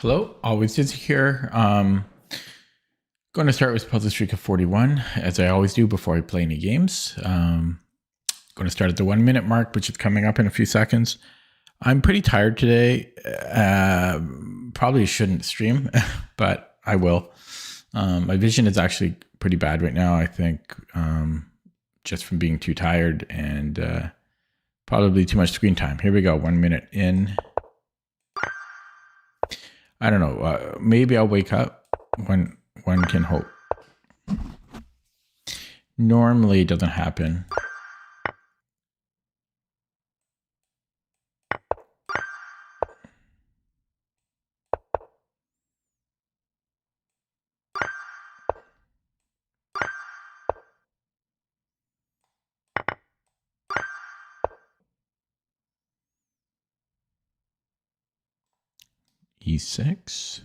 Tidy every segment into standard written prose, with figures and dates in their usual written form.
Hello, always Dizzy here. Going to start with puzzle streak of 41, as I always do before I play any games. Going to start at the 1 minute mark, which is coming up in a few seconds. I'm pretty tired today. Probably shouldn't stream, but I will. My vision is actually pretty bad right now, I think, just from being too tired and probably too much screen time. Here we go, 1 minute in. I don't know. Maybe I'll wake up when one can hope. Normally it doesn't happen. E6.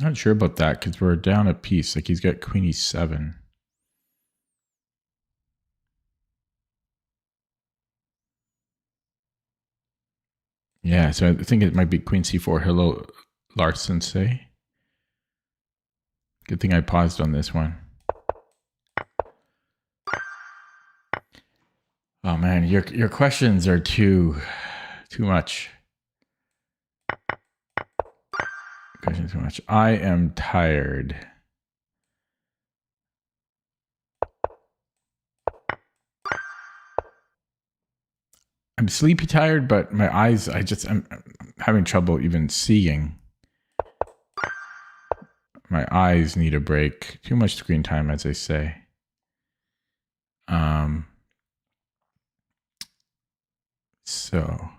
Not sure about that because we're down a piece. Like he's got queen e7. Yeah, so I think it might be queen c4. Hello, Lars Sensei. Good thing I paused on this one. Oh man, your questions are too much. Questions too much. I am tired. I'm sleepy tired, but my eyes, I'm having trouble even seeing. My eyes need a break. Too much screen time, as they say. So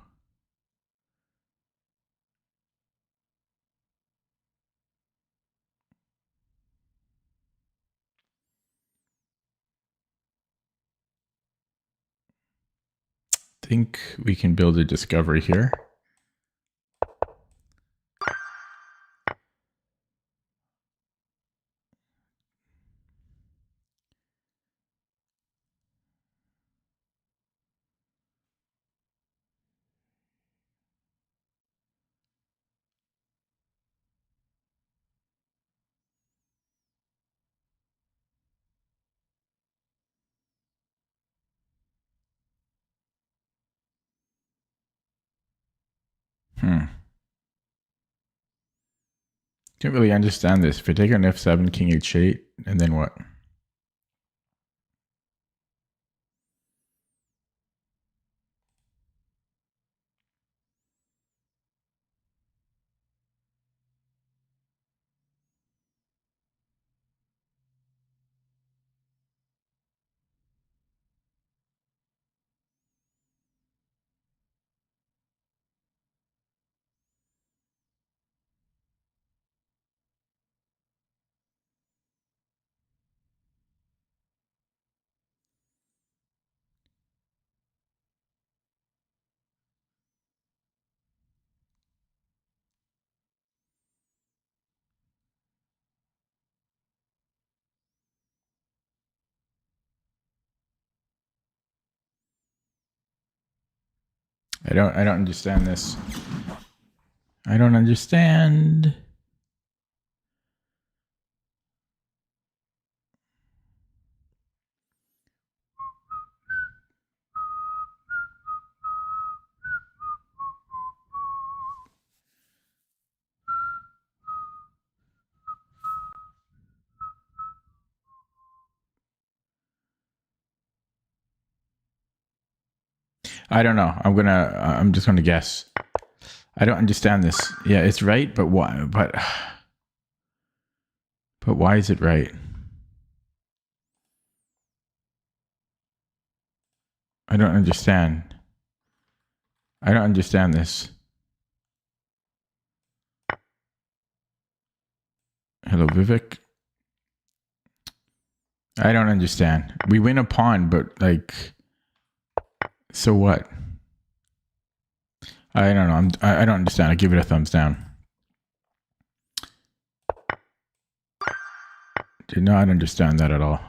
think we can build a discovery here. Can't really understand this. If I take an f7, king h8, and then what? I don't understand this. I don't understand. I don't know. I'm just gonna guess. I don't understand this. Yeah, it's right, but why? But why is it right? I don't understand. I don't understand this. Hello, Vivek. I don't understand. We win a pawn, but like, so what? I don't know. I don't understand. I give it a thumbs down. Did not understand that at all.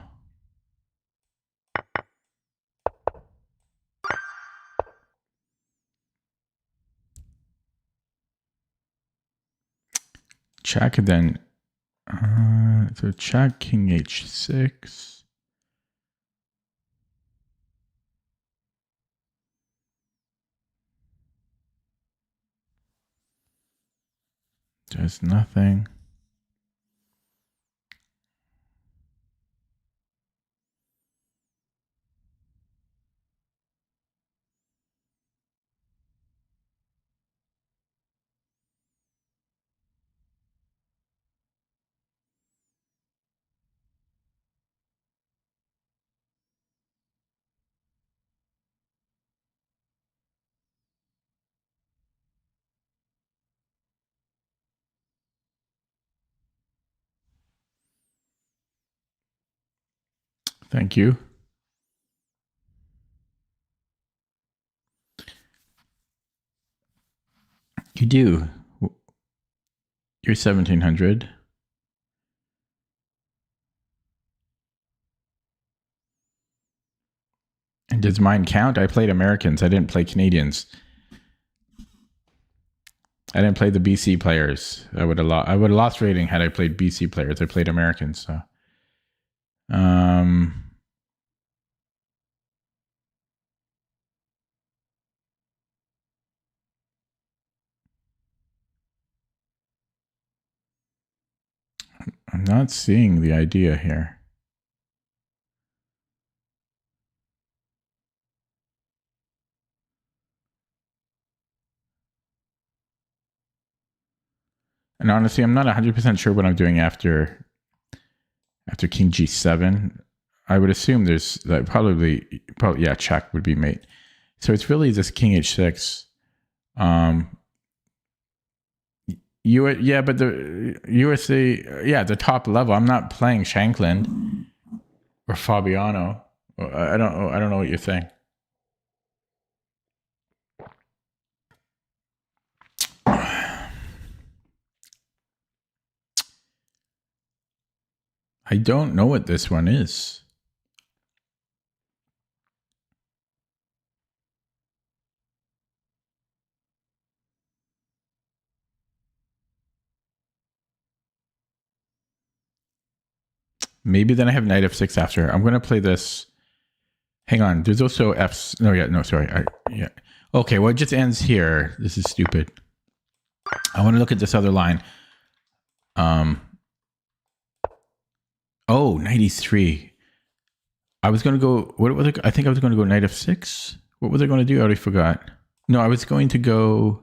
Check and then so check king h6. Does nothing. Thank you. You do. You're 1700. And does mine count? I played Americans. I didn't play Canadians. I didn't play the BC players. I would have lost rating had I played BC players. I played Americans. So, I'm not seeing the idea here. And honestly, I'm not 100% sure what I'm doing after King G7. I would assume there's like probably yeah, check would be mate. So it's really this King H6. Yeah, but the USA, yeah, the top level. I'm not playing Shankland or Fabiano. I don't know what you're saying. I don't know what this one is. Maybe then I have knight f6 after. I'm going to play this. Hang on. There's also F's. No, yeah, no, sorry. Yeah. Okay, well, it just ends here. This is stupid. I want to look at this other line. Oh, 93. I was going to go, what was it? I think I was going to go knight f6. What was I going to do? I already forgot. No, I was going to go,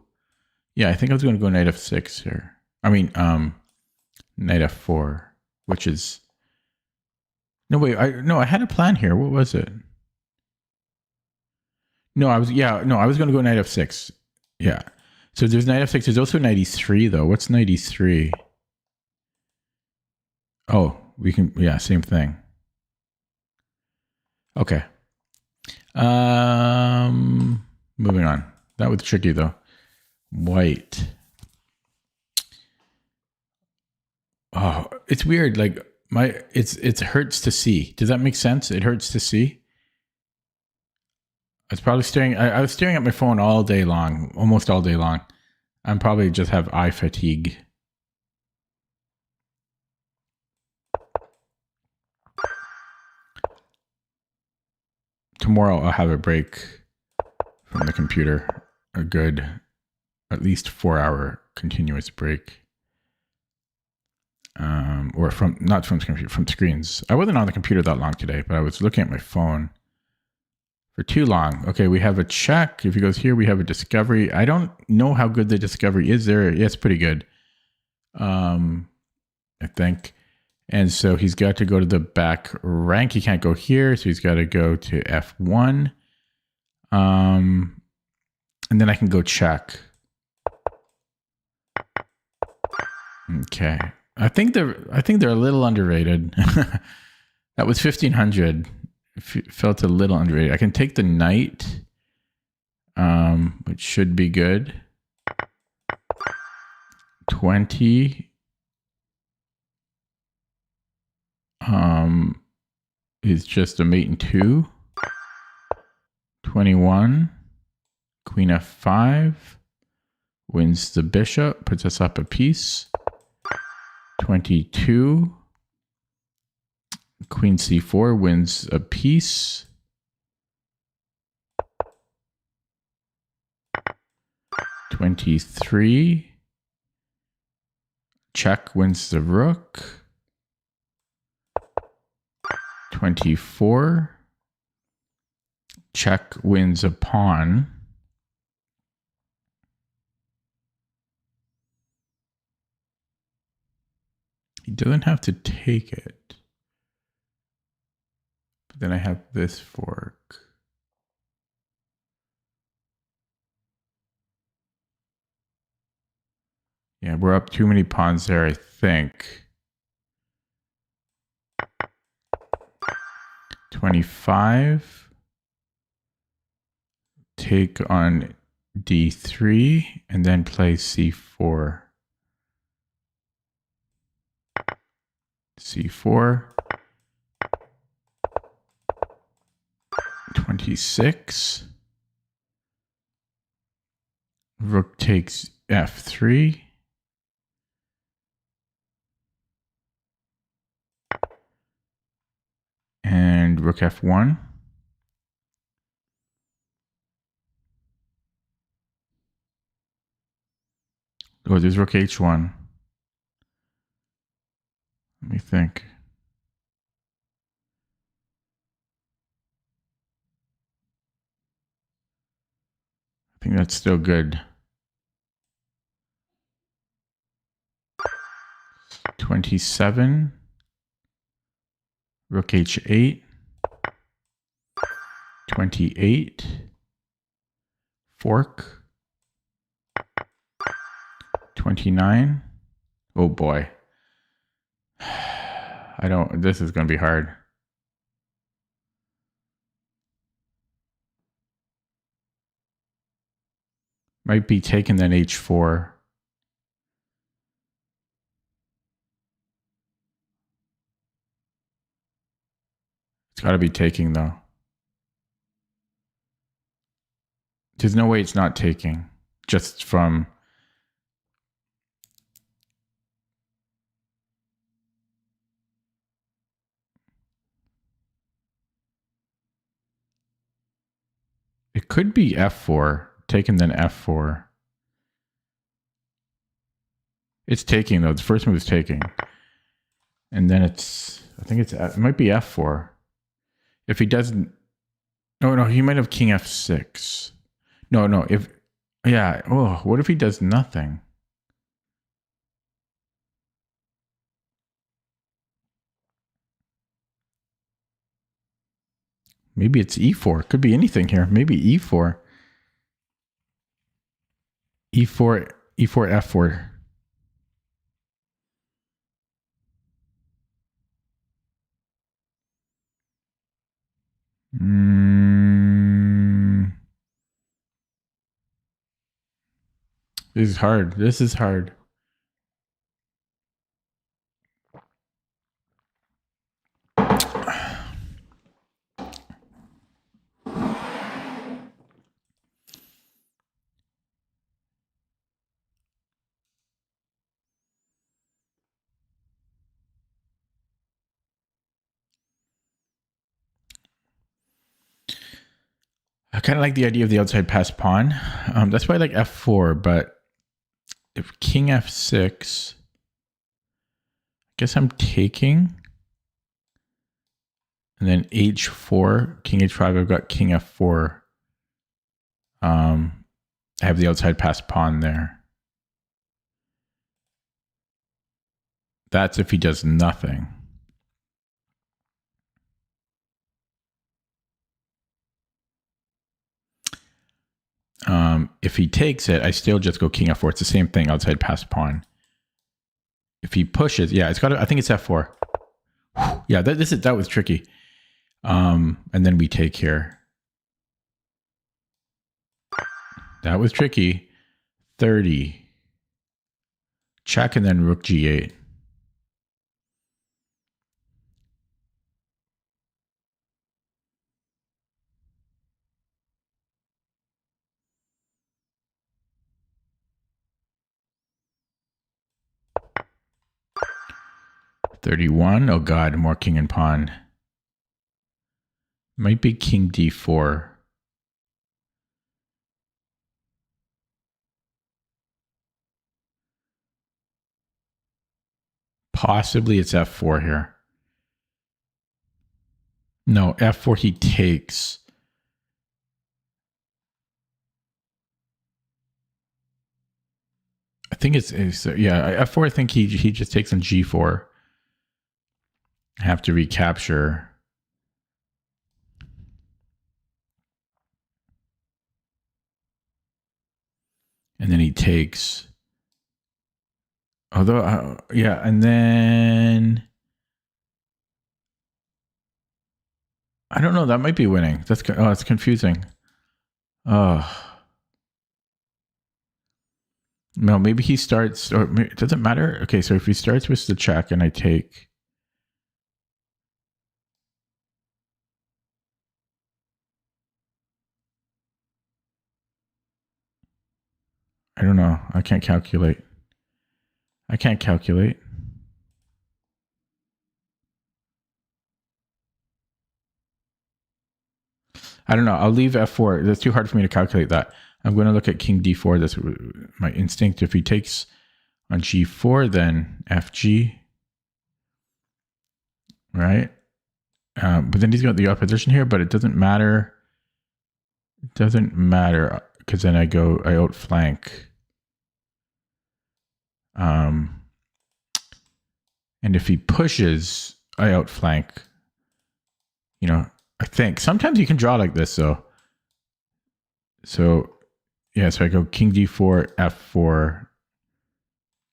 yeah, I think I was going to go knight f6 here. I mean, knight f4, which is, no, wait, I had a plan here. What was it? No, I was going to go knight f6. Yeah. So there's knight f6. There's also knight e3 though. What's knight e3? Oh, we can, yeah, same thing. Okay. Moving on. That was tricky though. White. Oh, it's weird. Like it hurts to see. Does that make sense? It hurts to see. I was probably I was staring at my phone all day long, almost all day long. I'm probably just have eye fatigue. Tomorrow I'll have a break from the computer. A good, at least 4-hour continuous break. Or not from the computer, from screens. I wasn't on the computer that long today, but I was looking at my phone for too long. Okay, we have a check. If he goes here, we have a discovery. I don't know how good the discovery is there. Yeah, it's pretty good. I think. And so he's got to go to the back rank. He can't go here, so he's got to go to F1. And then I can go check. Okay. I think they're a little underrated. That was 1500. Felt a little underrated. I can take the knight, which should be good. 20. is just a mate and 2. 21. Queen f5. Wins the bishop, puts us up a piece. 22. Queen c4 wins a piece. 23. Check wins the rook. 24. Check wins a pawn. He doesn't have to take it. But then I have this fork. Yeah, we're up too many pawns there, I think. 25. Take on d3 and then play c4. c4. 26. Rook takes f3. And rook f1. Oh, there's rook h1. Let me think. I think that's still good. 27. Rook h8. 28. Fork. 29. Oh boy. This is going to be hard. Might be taken then h4. It's got to be taking though. There's no way it's not taking. Just from... It could be f4. Taken then f4. It's taking though. The first move is taking. And then it's... I think it might be f4. If he doesn't... No, he might have king f6. No, if... Yeah, oh, what if he does nothing? Maybe it's e4. Could be anything here. Maybe e4. e4, f4. This is hard. This is hard. I kind of like the idea of the outside pass pawn. That's why I like f4, but if king f6, I guess I'm taking. And then h4, king h5, I've got king f4. I have the outside pass pawn there. That's if he does nothing. If he takes it, I still just go king f4. It's the same thing, outside pass pawn. If he pushes, yeah, it's got to, I think it's f4. Whew, yeah, that was tricky. And then we take here. That was tricky. 30. Check and then rook g8. 31. Oh God, more king and pawn. Might be king d4. Possibly it's f4 here. No, f4 he takes. I think it's yeah, f4 I think he just takes on g4. Have to recapture. And then he takes. Although, yeah, and then I don't know. That might be winning. It's confusing. Oh, no, maybe he starts. Or does it matter? Okay, so if he starts with the check and I take. I don't know. I can't calculate. I don't know. I'll leave f4. That's too hard for me to calculate that. I'm going to look at king d4. That's my instinct. If he takes on g4, then fg. Right? But then he's got the opposition here, but it doesn't matter. It doesn't matter because then I outflank. And if he pushes, I outflank. You know, I think sometimes you can draw like this though. So yeah, so I go king d4, f4,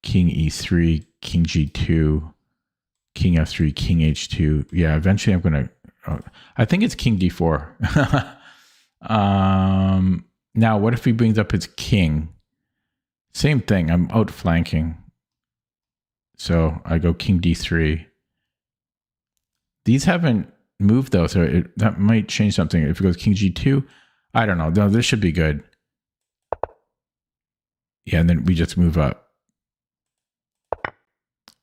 king e3, king g2, king f3, king h2. Yeah, eventually I'm gonna. I think it's king d4. Now what if he brings up his king? Same thing. I'm outflanking. So I go king d3. These haven't moved though, so that might change something. If it goes king g2, I don't know. No, this should be good. Yeah, and then we just move up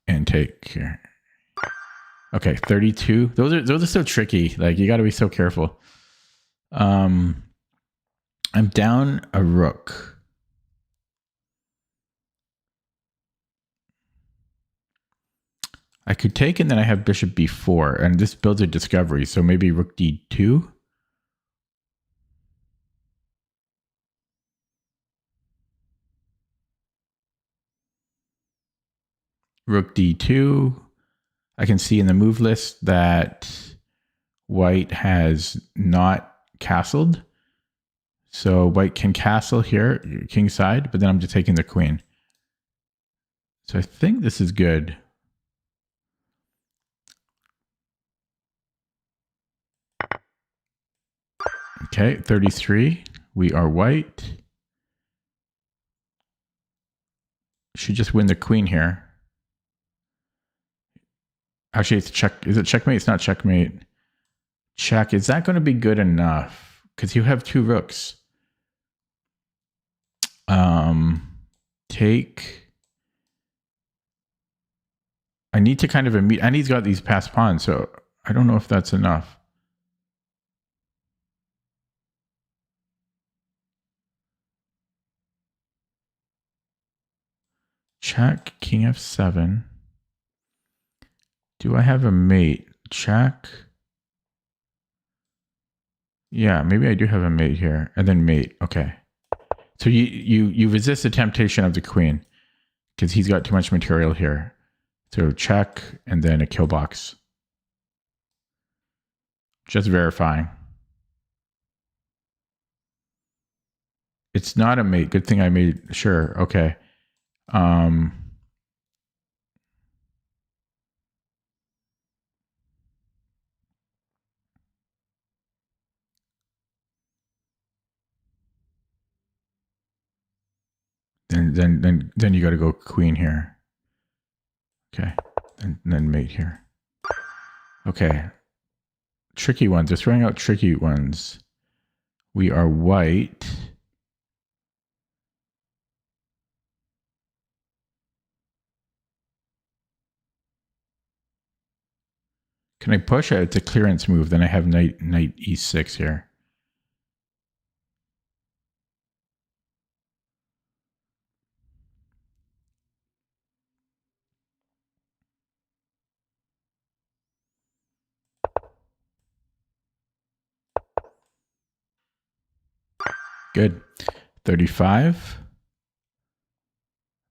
and take here. Okay, 32. Those are so tricky. Like you got to be so careful. I'm down a rook. I could take and then I have bishop b4, and this builds a discovery. So maybe rook d2. Rook d2. I can see in the move list that white has not castled. So white can castle here, king side, but then I'm just taking the queen. So I think this is good. Okay, 33. We are white. Should just win the queen here. Actually, it's check. Is it checkmate? It's not checkmate. Check. Is that going to be good enough? Because you have two rooks. Take. I need to kind of and he's got these passed pawns, so I don't know if that's enough. Check, king f7. Do I have a mate? Check. Yeah, maybe I do have a mate here, and then mate. Okay. So you resist the temptation of the queen because he's got too much material here. So check, and then a kill box. Just verifying. It's not a mate. Good thing I made sure. Okay. Then you got to go queen here. Okay. And then mate here. Okay. Tricky ones. Just throwing out tricky ones. We are white. Can I push? It's a clearance move. Then I have knight e6 here. Good. 35.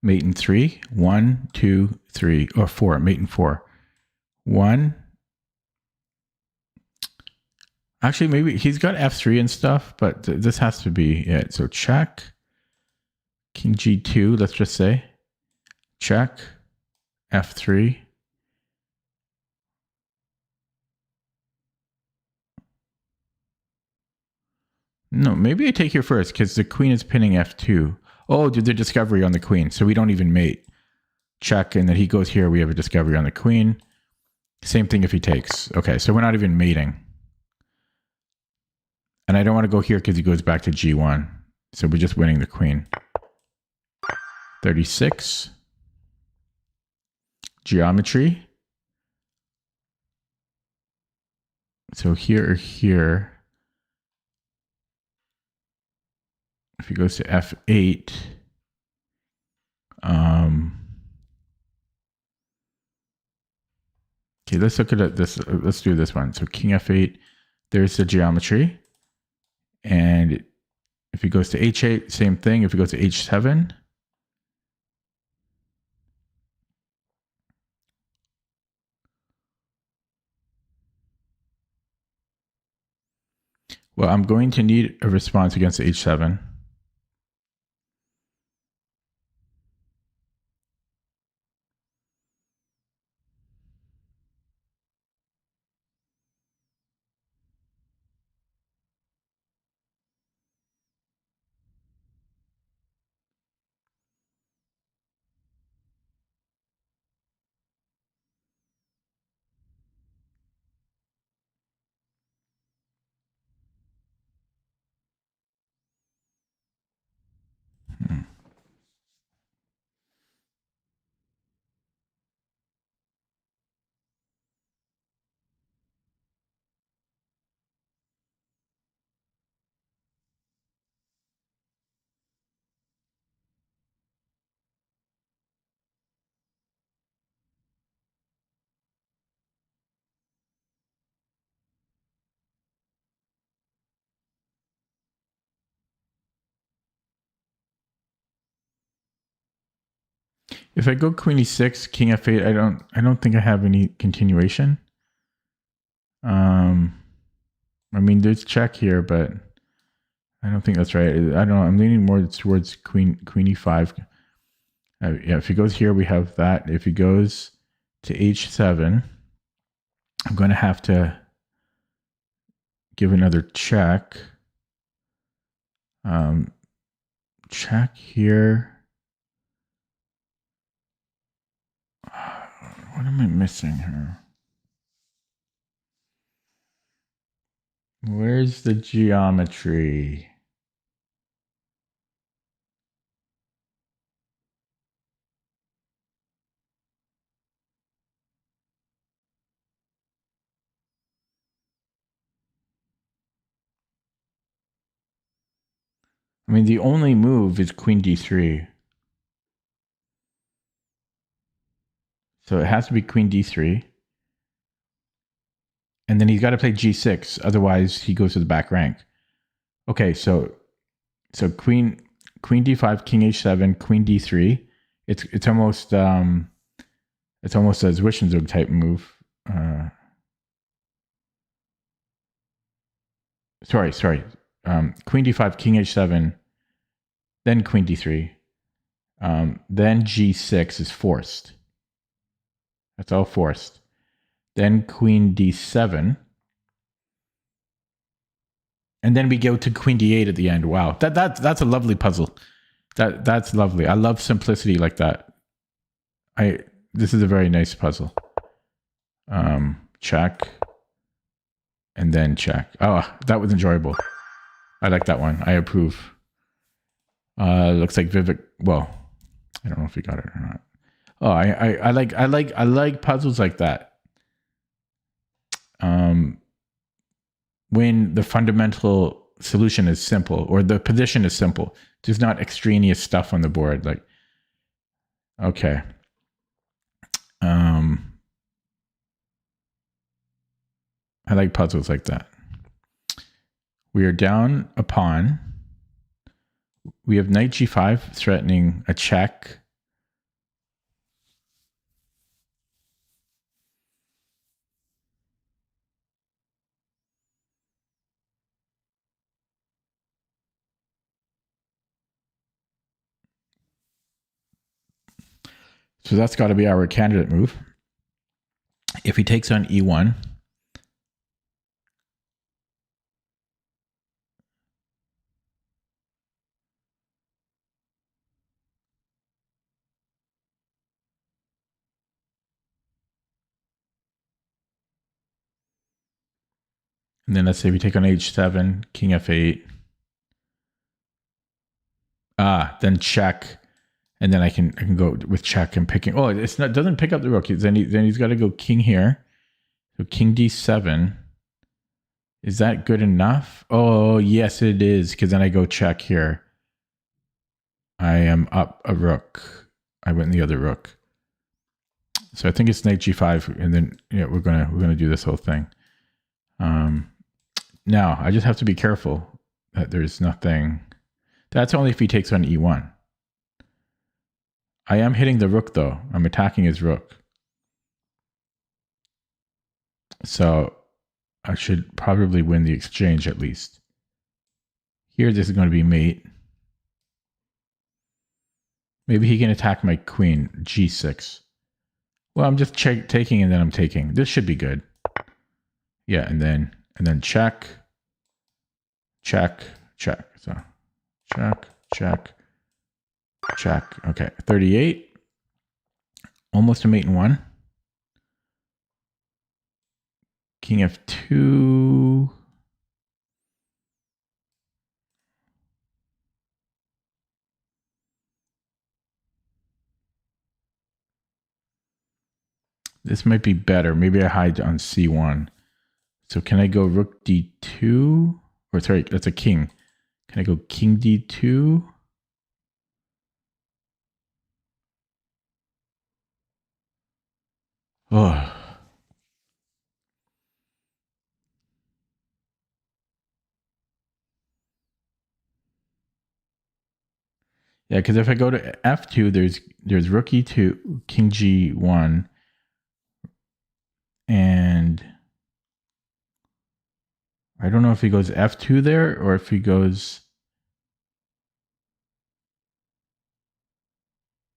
Mate in 3. 1, 2, 3. Or 4. Mate in 4. 1. Actually, maybe he's got f3 and stuff, but this has to be it. So check. King g2, let's just say. Check. f3. No, maybe I take here first because the queen is pinning f2. Oh, did the discovery on the queen. So we don't even mate. Check, and then he goes here. We have a discovery on the queen. Same thing if he takes. Okay, so we're not even mating. And I don't want to go here because he goes back to g1. So we're just winning the queen. 36. Geometry. So here or here. If he goes to f8, okay, let's look at this. Let's do this one. So king f8, there's the geometry. And if he goes to h8, same thing. If he goes to h7, well, I'm going to need a response against the h7. If I go queen e6, king f8, I don't think I have any continuation. I mean, there's check here, but I don't think that's right. I don't know. I'm leaning more towards queen e5. Yeah, if he goes here, we have that. If he goes to h7, I'm going to have to give another check. Check here. What am I missing here? Where's the geometry? I mean, the only move is queen d3. So it has to be queen d3. And then he's got to play g6. Otherwise, he goes to the back rank. Okay, so queen d5, king h7, queen d3. It's almost a Zwischenzug type move. Sorry. Queen d5, king h7, then queen d3. Then g6 is forced. That's all forced. Then queen d7. And then we go to queen d8 at the end. Wow. That's a lovely puzzle. That's lovely. I love simplicity like that. This is a very nice puzzle. Check. And then check. Oh, that was enjoyable. I like that one. I approve. Looks like Vivek. Well, I don't know if he got it or not. Oh, I like puzzles like that. when the fundamental solution is simple or the position is simple. There's not extraneous stuff on the board. Like, okay. I like puzzles like that. We are down a pawn. We have knight g5 threatening a check. So that's got to be our candidate move. If he takes on e1, and then let's say we take on h7, king f8. Then check. And then I can go with check and picking. Oh, it's not, doesn't pick up the rook. Then he's got to go king here. So king d7. Is that good enough? Oh, yes, it is. Because then I go check here. I am up a rook. I went the other rook. So I think it's knight g5, and then we're gonna do this whole thing. Now I just have to be careful that there's nothing. That's only if he takes on e1. I am hitting the rook though. I'm attacking his rook. So I should probably win the exchange at least. Here, this is going to be mate. Maybe he can attack my queen, g6. Well, I'm just taking and then I'm taking. This should be good. Yeah, and then check, check, check. So check, check, check. Okay, 38. Almost a mate in one. King f2. This might be better. Maybe I hide on c1. So can I go rook d2? Or sorry, that's a king. Can I go king d2? Oh. Yeah, because if I go to f2, there's rook e2, king g1, and I don't know if he goes f2 there or if he goes.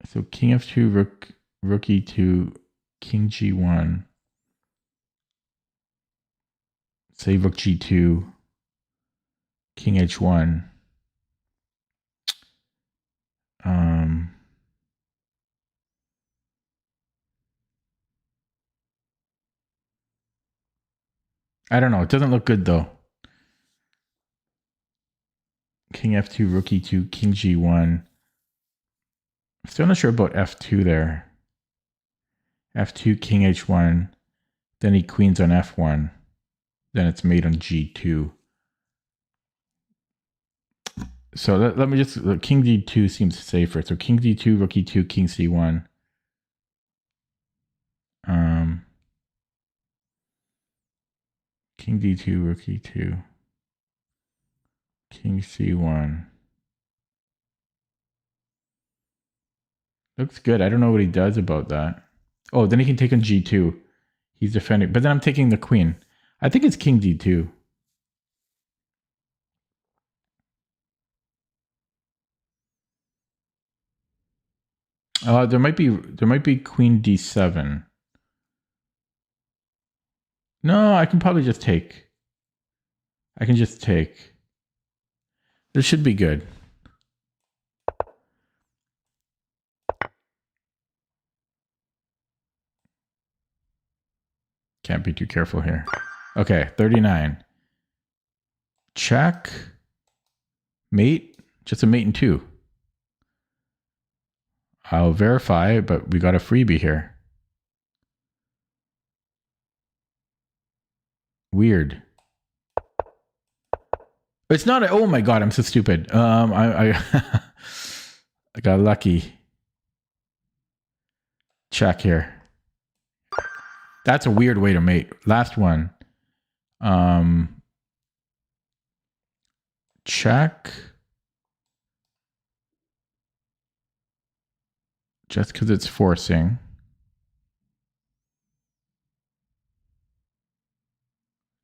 So king f2, rook e2, king g1. Say rook g2, king h1. I don't know. It doesn't look good though. King f2, rook e2, king g1. Still not sure about f2 there. f2, king h1. Then he queens on f1. Then it's mate on g2. So let me just, king d2 seems safer. So king d2, rook e2, king c1. King d2, rook e2, king c1. Looks good. I don't know what he does about that. Oh, then he can take on g2. He's defending. But then I'm taking the queen. I think it's king d2. There might be queen d7. No, I can probably just take. I can just take. This should be good. Can't be too careful here. Okay, 39. Check. Mate. Just a mate and two. I'll verify, but we got a freebie here. Weird. It's not. Oh my god! I'm so stupid. I I got lucky. Check here. That's a weird way to mate. Last one. Check. Just because it's forcing.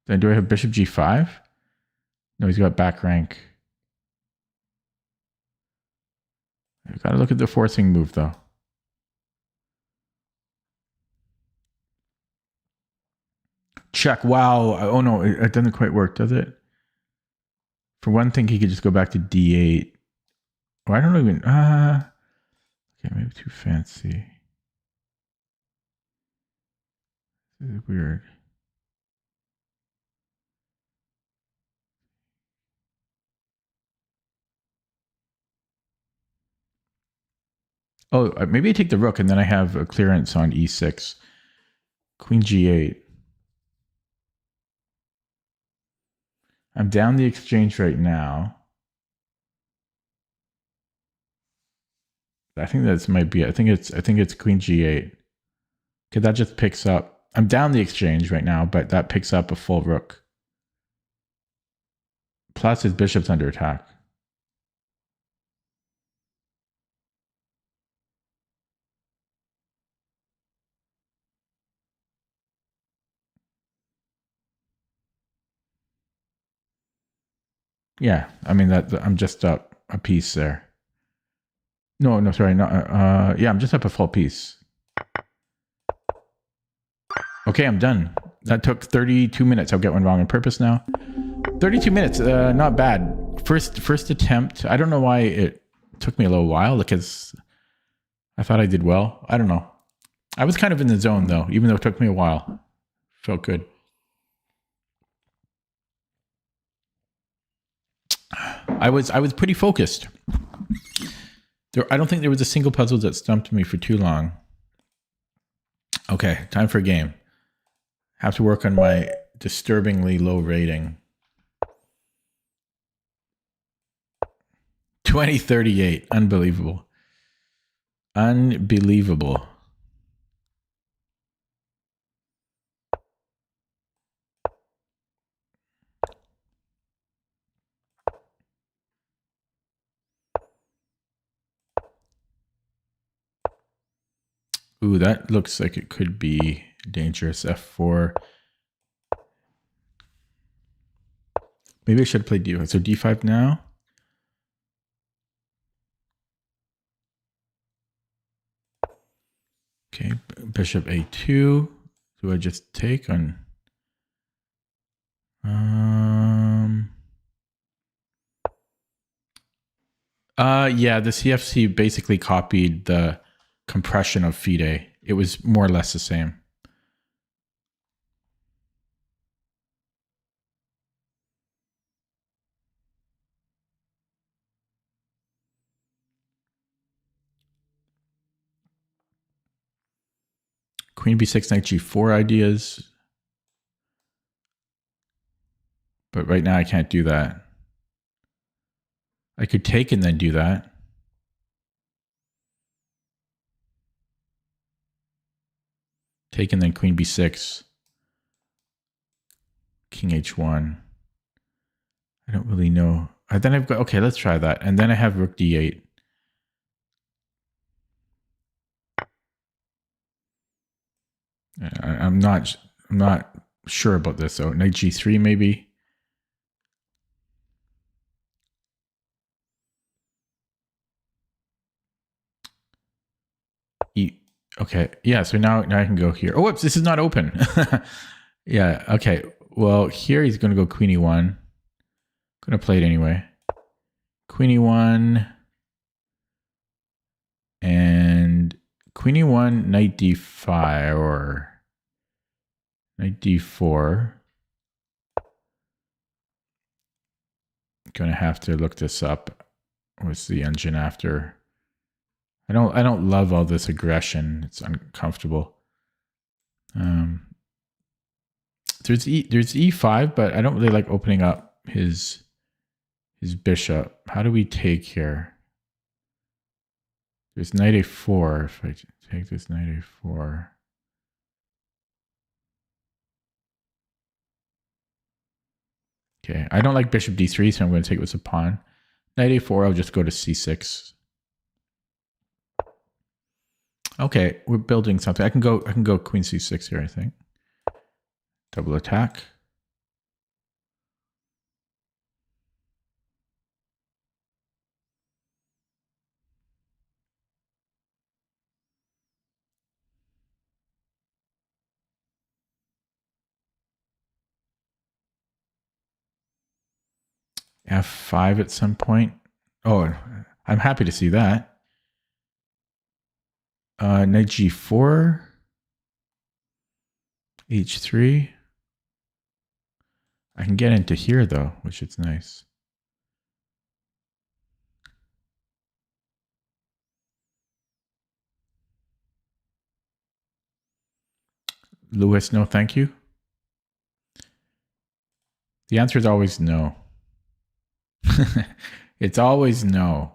Then do I have bishop g5? No, he's got back rank. I've got to look at the forcing move, though. Check. Wow. Oh, no. It doesn't quite work, does it? For one thing, he could just go back to d8. Oh, I don't even... okay, maybe too fancy. This is weird. Oh, maybe I take the rook and then I have a clearance on e6. Queen g8. I'm down the exchange right now. I think this might be. I think it's queen g8. Okay, that just picks up. I'm down the exchange right now, but that picks up a full rook. Plus his bishop's under attack. Yeah, I mean that I'm just up a piece there. No, sorry, no. Yeah, I'm just up a full piece. Okay, I'm done. That took 32 minutes. I'll get one wrong on purpose now. 32 minutes, not bad. First attempt. I don't know why it took me a little while because I thought I did well. I don't know. I was kind of in the zone though, even though it took me a while. Felt good. I was pretty focused. I don't think there was a single puzzle that stumped me for too long. Okay, time for a game. Have to work on my disturbingly low rating. 2038. Unbelievable. Unbelievable. Ooh, that looks like it could be dangerous. F4. Maybe I should play D5. So D5 now. Okay, bishop A2. Do I just take on? Yeah, the CFC basically copied the compression of FIDE. It was more or less the same. Queen b6, knight g4 ideas. But right now I can't do that. I could take and then do that. Take and then queen b6. King h1. I don't really know. Then I've got, okay, let's try that. And then I have rook d8. I'm not sure about this though. Knight g3 maybe. Okay, yeah, so now I can go here. Oh, whoops, this is not open. Yeah, okay. Well, here he's going to go queen e1. I'm going to play it anyway. Queen e1. And queen e1, knight d5, or knight d4. Going to have to look this up. What's the engine after? I don't love all this aggression. It's uncomfortable. There's e5, but I don't really like opening up his bishop. How do we take here? There's knight a4. If I take this knight a4. Okay, I don't like bishop d3, so I'm going to take it with a pawn. Knight a4, I'll just go to c6. Okay, we're building something. I can go queen c6 here, I think. Double attack. f5 at some point. Oh, I'm happy to see that. Knight g4. h3. I can get into here, though, which is nice. Lewis, no thank you. The answer is always no. It's always no.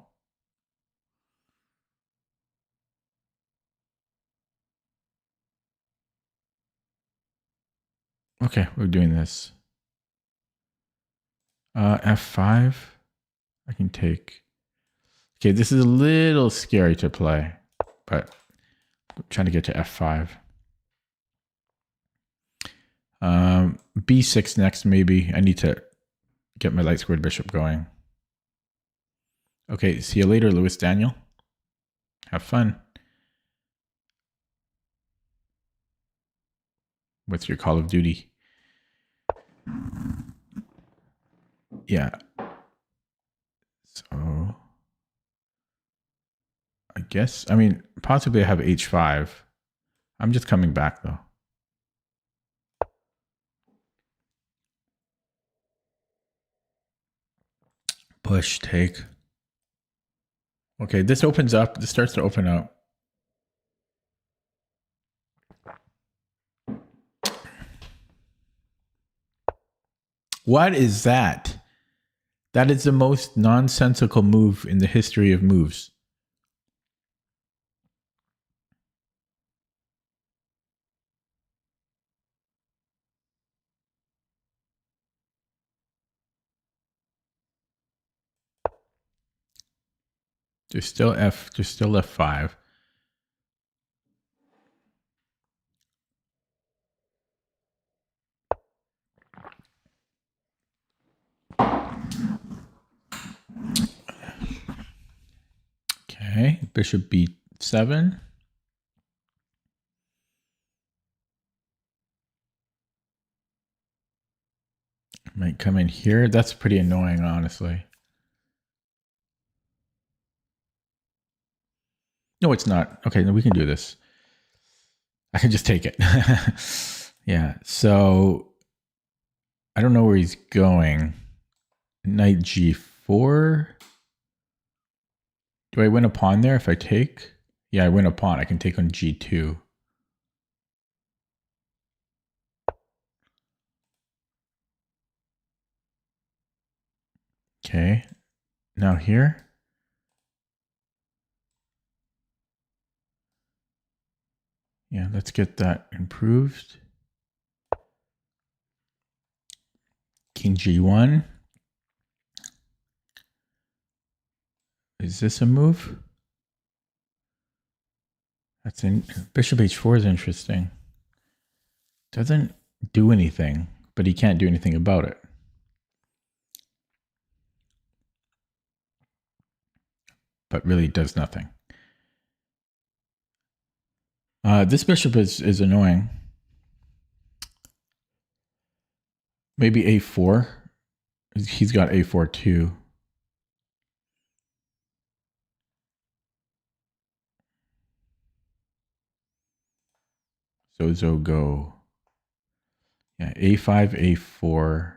Okay, we're doing this. f5. I can take. Okay, this is a little scary to play, but I'm trying to get to f5. b6 next, maybe. I need to get my light squared bishop going. Okay, see you later, Lewis Daniel. Have fun. What's your Call of Duty? Yeah. So I guess, I mean, possibly I have h5. I'm just coming back, though. Push, take. Okay, this opens up. This starts to open up. What is that? That is the most nonsensical move in the history of moves. There's still f5. Okay, bishop b7. Might come in here. That's pretty annoying, honestly. No, it's not. Okay, then we can do this. I can just take it. Yeah, so I don't know where he's going. Knight g4. Do I win a pawn there if I take? Yeah, I win a pawn. I can take on g2. Okay, now here. Yeah, let's get that improved. King g1. Is this a move? That's in bishop h4 is interesting. Doesn't do anything, but he can't do anything about it. But really does nothing. This bishop is annoying. Maybe a4. He's got a4 too. So go. Yeah, a5, a4.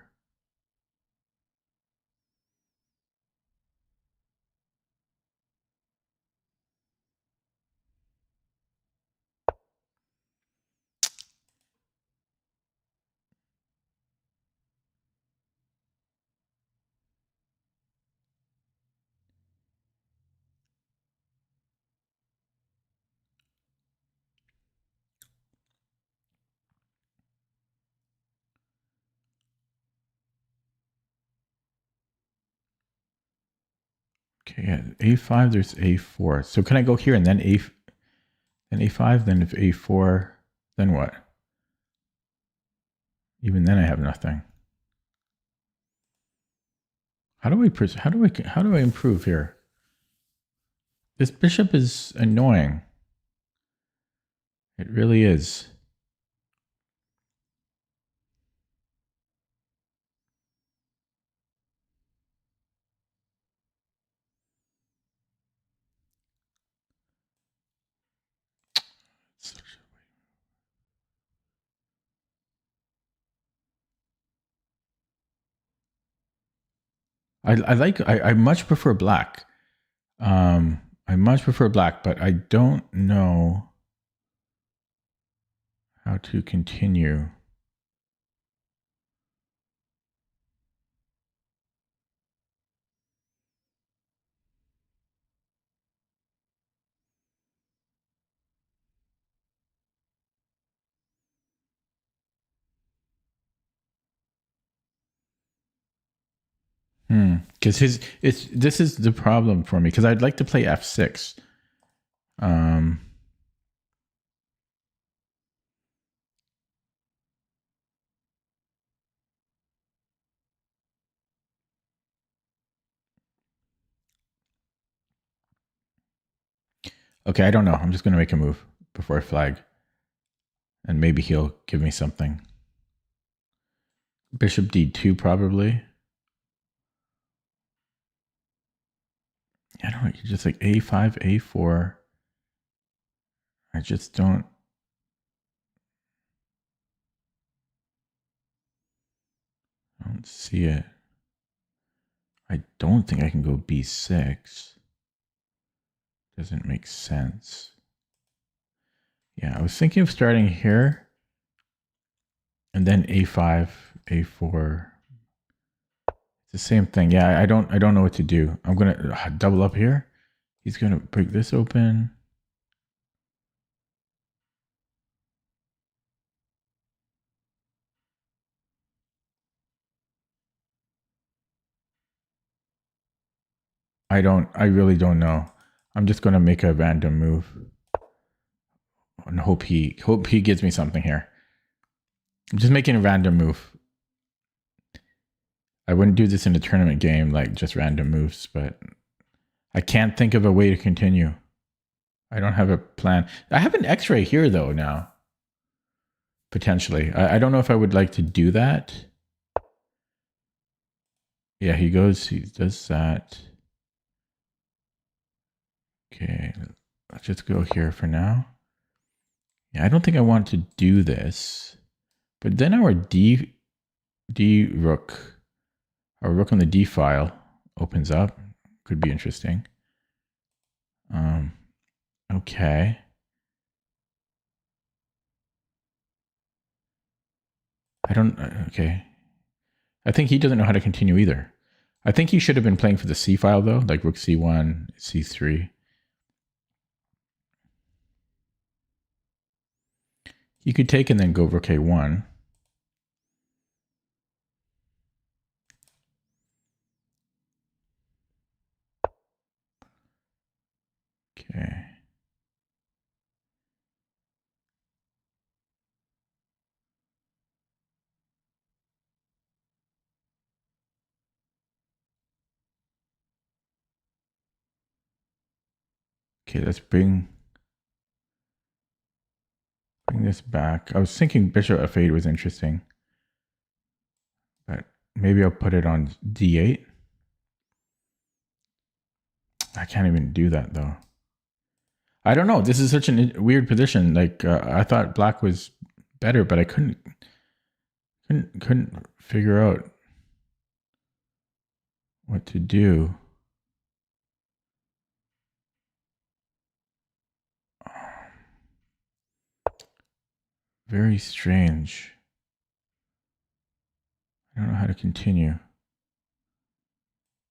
Okay, at a5, there's a4. So can I go here and then a5? Then if a4, then what? Even then I have nothing. How do I improve here? This bishop is annoying. It really is. I much prefer black. I much prefer black, but I don't know how to continue. Because this is the problem for me because I'd like to play f6. Okay, I don't know. I'm just going to make a move before I flag, and maybe he'll give me something. Bishop d2 probably. I don't know. Just like a5, a4. I just don't see it. I don't think I can go b6. Doesn't make sense. Yeah, I was thinking of starting here and then a5, a4. It's the same thing. Yeah, I don't know what to do. I'm gonna double up here. He's gonna break this open. I really don't know. I'm just gonna make a random move and hope he gives me something here. I'm just making a random move. I wouldn't do this in a tournament game, like just random moves, but I can't think of a way to continue. I don't have a plan. I have an X-ray here though now. Potentially. I don't know if I would like to do that. Yeah, he does that. Okay, let's just go here for now. Yeah, I don't think I want to do this. But then our D rook, our rook on the D file opens up. Could be interesting. Okay. Okay. I think he doesn't know how to continue either. I think he should have been playing for the C file though, like rook C1, C3. He could take and then go rook A1. Okay. Okay, let's bring this back. I was thinking bishop f8 was interesting, but maybe I'll put it on d8. I can't even do that though. I don't know. This is such a weird position. Like I thought black was better, but I couldn't figure out what to do. Very strange. I don't know how to continue.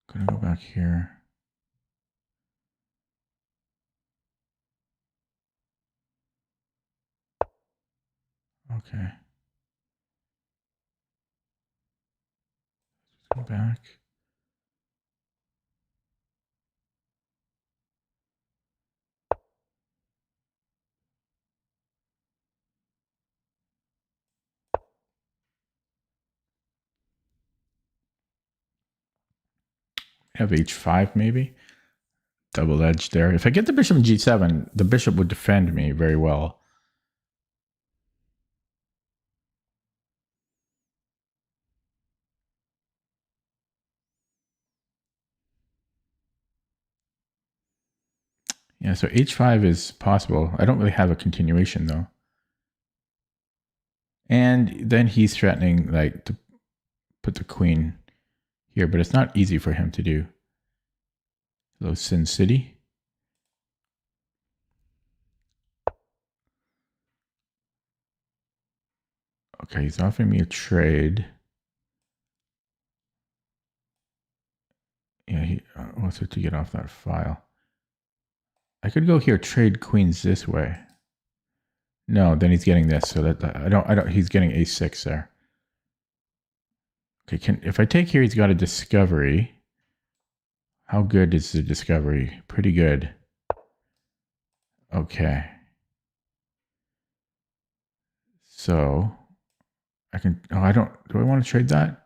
I'm gonna go back here. Okay. Let's go back. have h5 maybe. Double edge there. If I get the bishop in g7, the bishop would defend me very well. Yeah, so h5 is possible. I don't really have a continuation though. And then he's threatening like to put the queen here, but it's not easy for him to do. Hello, Sin City. Okay, he's offering me a trade. Yeah, he wants it to get off that file. I could go here, trade queens this way. No, then he's getting this, so that I don't. He's getting a6 there. Okay, if I take here, he's got a discovery. How good is the discovery? Pretty good. Okay. So I can. Oh, I don't. Do I want to trade that?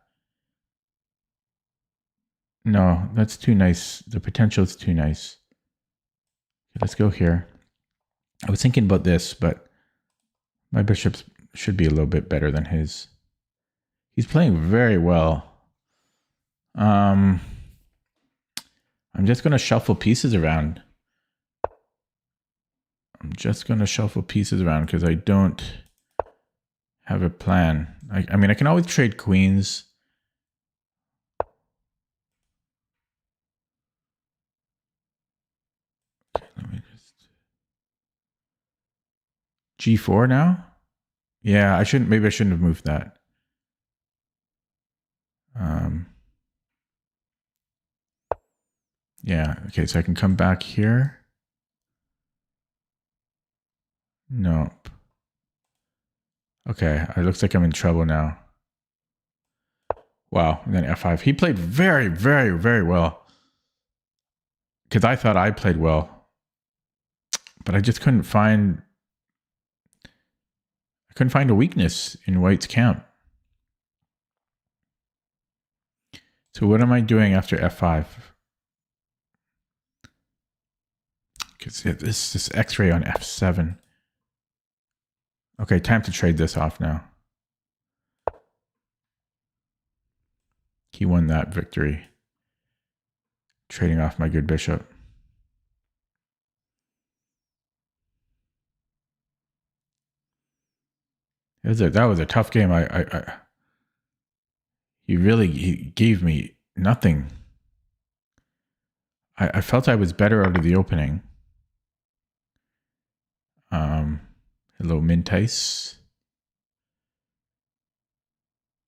No, that's too nice. The potential is too nice. Okay, let's go here. I was thinking about this, but my bishops should be a little bit better than his. He's playing very well. I'm just going to shuffle pieces around. Because I don't have a plan. I mean, I can always trade queens. Okay, let me just... G4 now? Yeah, maybe I shouldn't have moved that. Yeah, okay, so I can come back here. Nope. Okay, it looks like I'm in trouble now. Wow, and then F5. He played very, very, very well. Because I thought I played well. But I just couldn't find... I couldn't find a weakness in White's camp. So what am I doing after F5? Because this X-ray on F7. Okay, time to trade this off now. He won that victory. Trading off my good bishop. That was a tough game. He gave me nothing. I felt I was better out of the opening. Hello, Mintice.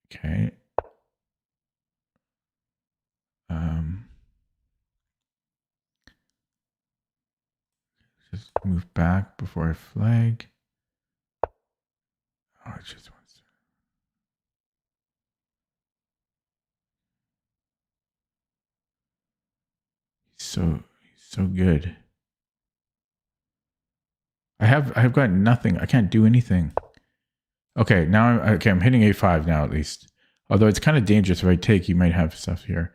Okay. Just move back before I flag. Oh, it just wants to... He's so good. I've got nothing. I can't do anything. Okay, now I'm hitting A5 now at least. Although it's kind of dangerous if I take, you might have stuff here.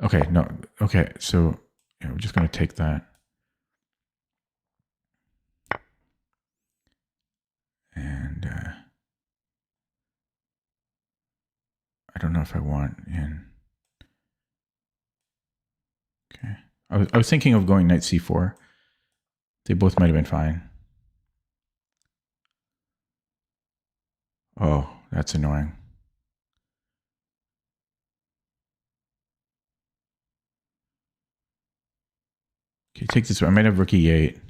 Okay, no. Okay, so yeah, we're just going to take that. And I don't know if I want in. Okay. I was thinking of going knight c4. They both might have been fine. Oh, that's annoying. Okay, take this one. I might have rook e8.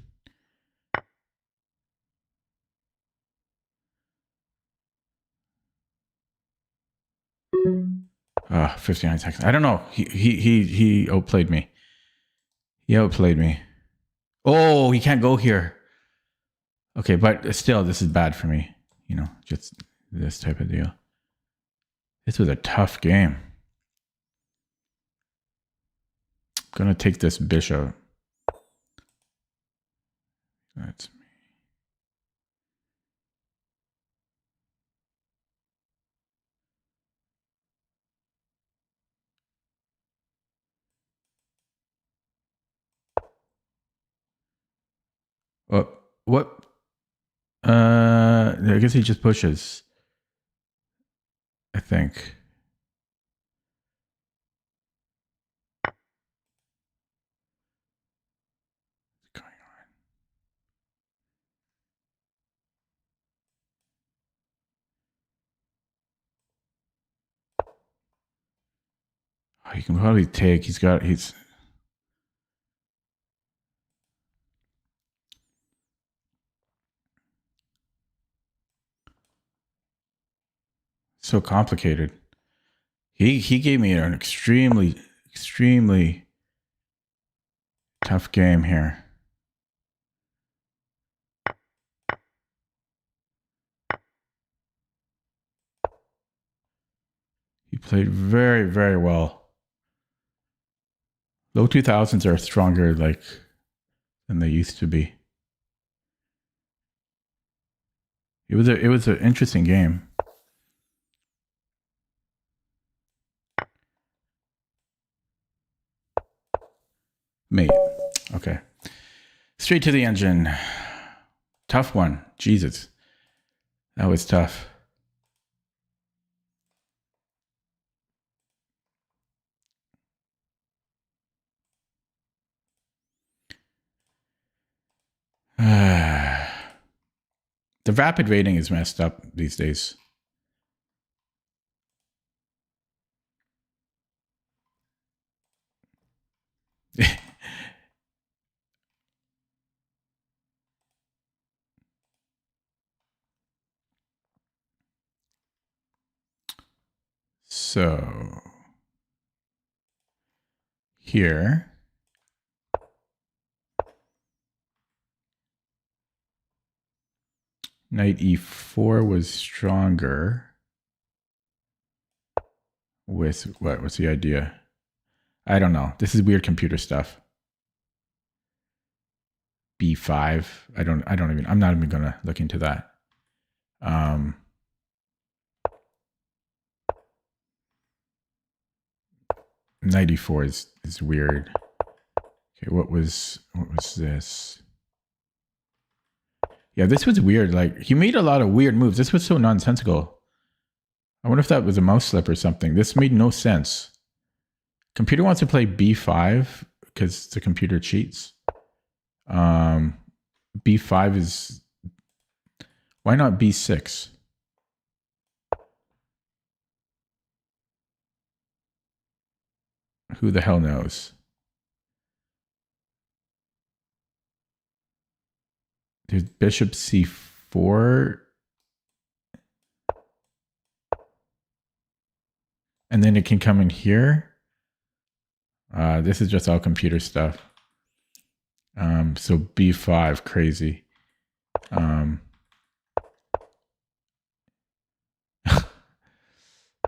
Ah, 59 seconds. I don't know. He outplayed me. He outplayed me. Oh, he can't go here. Okay, but still, this is bad for me. You know, just this type of deal. This was a tough game. I'm gonna take this bishop. That's me. What? I guess he just pushes. I think. What's going on? Oh, he can probably take. He's so complicated. He gave me an extremely tough game here. He played very well. Low 2000s are stronger than they used to be. It was an interesting game. Mate. Okay. Straight to the engine. Tough one. Jesus. That was tough. The rapid rating is messed up these days. So here, knight e4 was stronger with what? What's the idea? I don't know. This is weird computer stuff. b5. I'm not even gonna look into that. Knight e4 is weird. Okay, what was this? Yeah, this was weird. Like, he made a lot of weird moves. This was so nonsensical. I wonder if that was a mouse slip or something. This made no sense. Computer wants to play b5 because the computer cheats. b5 is... Why not b6? Who the hell knows? There's bishop c4. And then it can come in here. This is just all computer stuff. So b5, crazy.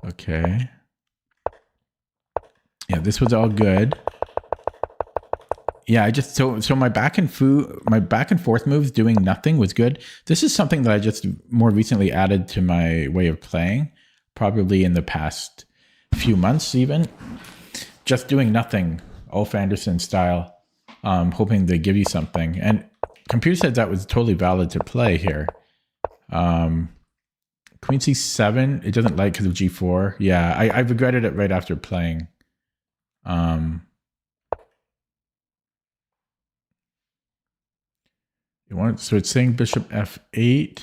Okay. Yeah, this was all good. Yeah, I just so my back and forth moves doing nothing was good. This is something that I just more recently added to my way of playing, probably in the past few months even. Just doing nothing, Ulf Anderson style, hoping they give you something. And computer said that was totally valid to play here. Queen c7, it doesn't like because of g4. Yeah, I regretted it right after playing. So it's saying bishop f8.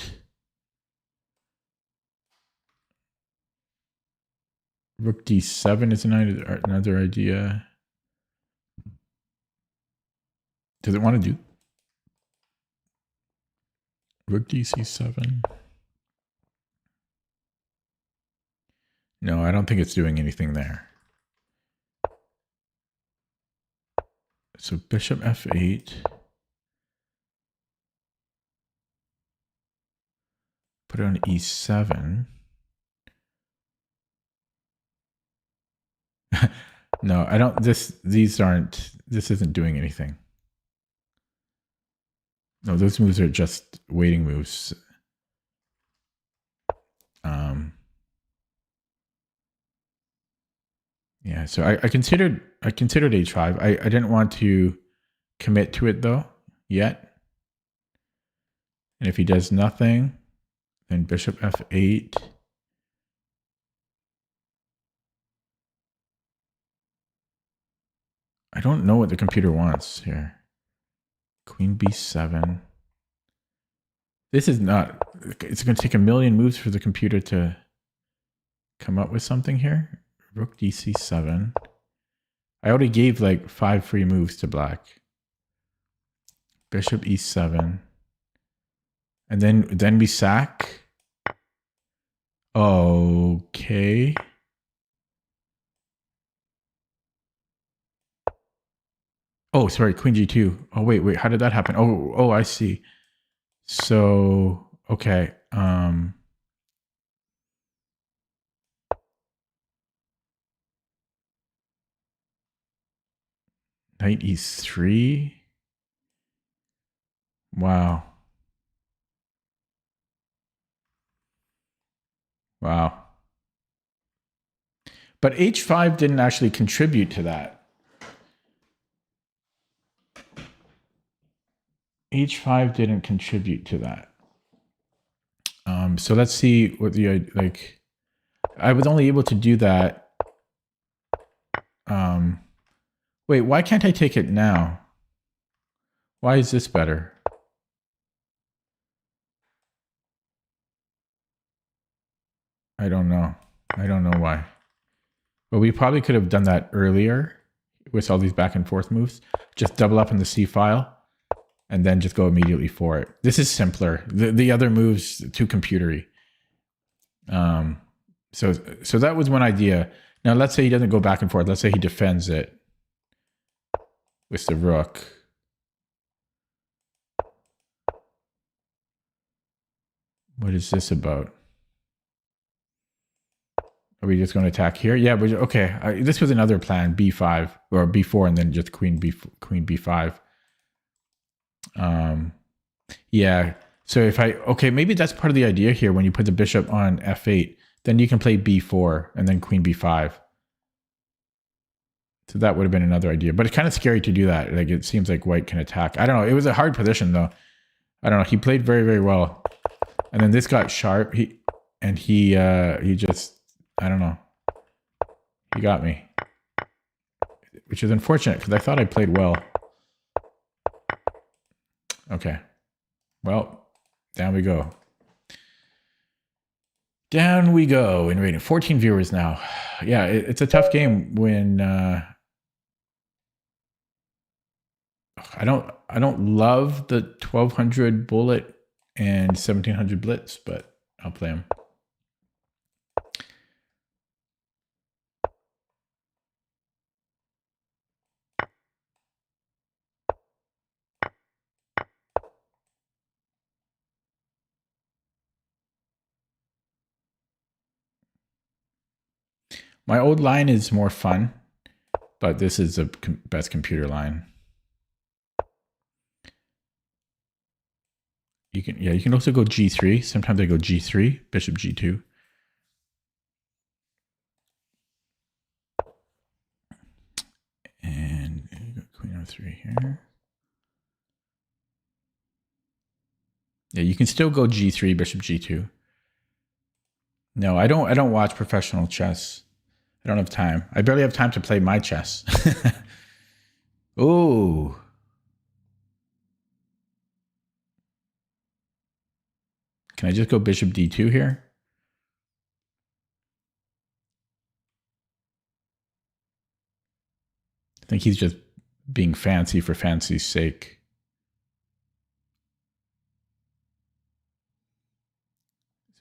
Rook d7 is another idea. Does it want to do rook dc7? No, I don't think it's doing anything there. So bishop f8. Put it on e7. No, I don't. This isn't doing anything. No, those moves are just waiting moves. Yeah, so I considered h5. I didn't want to commit to it though yet. And if he does nothing, then bishop f8. I don't know what the computer wants here. Queen b7. This is not, it's going to take a million moves for the computer to come up with something here. Rook dc7. I already gave like 5 free moves to black. Bishop e7. And then we sack. Okay. Oh, sorry, queen g2. Oh, wait, how did that happen? Oh, I see. So, okay. Knight e3. Wow. Wow. But h5 didn't actually contribute to that. H5 didn't contribute to that. So let's see what the, like, I was only able to do that. Wait, why can't I take it now? Why is this better? I don't know. I don't know why. But we probably could have done that earlier with all these back and forth moves. Just double up in the C file and then just go immediately for it. This is simpler. The other moves too computery. So that was one idea. Now let's say he doesn't go back and forth. Let's say he defends it with the rook. What is this about? Are we just going to attack here? Yeah, but okay. This was another plan: b5 or b4, and then just queen b5. Yeah. So if maybe that's part of the idea here. When you put the bishop on f8, then you can play b4 and then queen b5. So that would have been another idea, but it's kind of scary to do that. Like, it seems like white can attack. I don't know. It was a hard position though. I don't know. He played very, very well, and then this got sharp. He just, I don't know. He got me, which is unfortunate because I thought I played well. Okay. Well, down we go. Down we go in rating. 14 viewers now. Yeah, it's a tough game when I don't love the 1200 bullet and 1700 blitz, but I'll play them. My old line is more fun, but this is the best computer line. You can also go g3. Sometimes I go g3, bishop g2. And queen r3 here. Yeah, you can still go g3, bishop g2. No, I don't watch professional chess. I don't have time. I barely have time to play my chess. Ooh. Can I just go bishop d2 here? I think he's just being fancy for fancy's sake.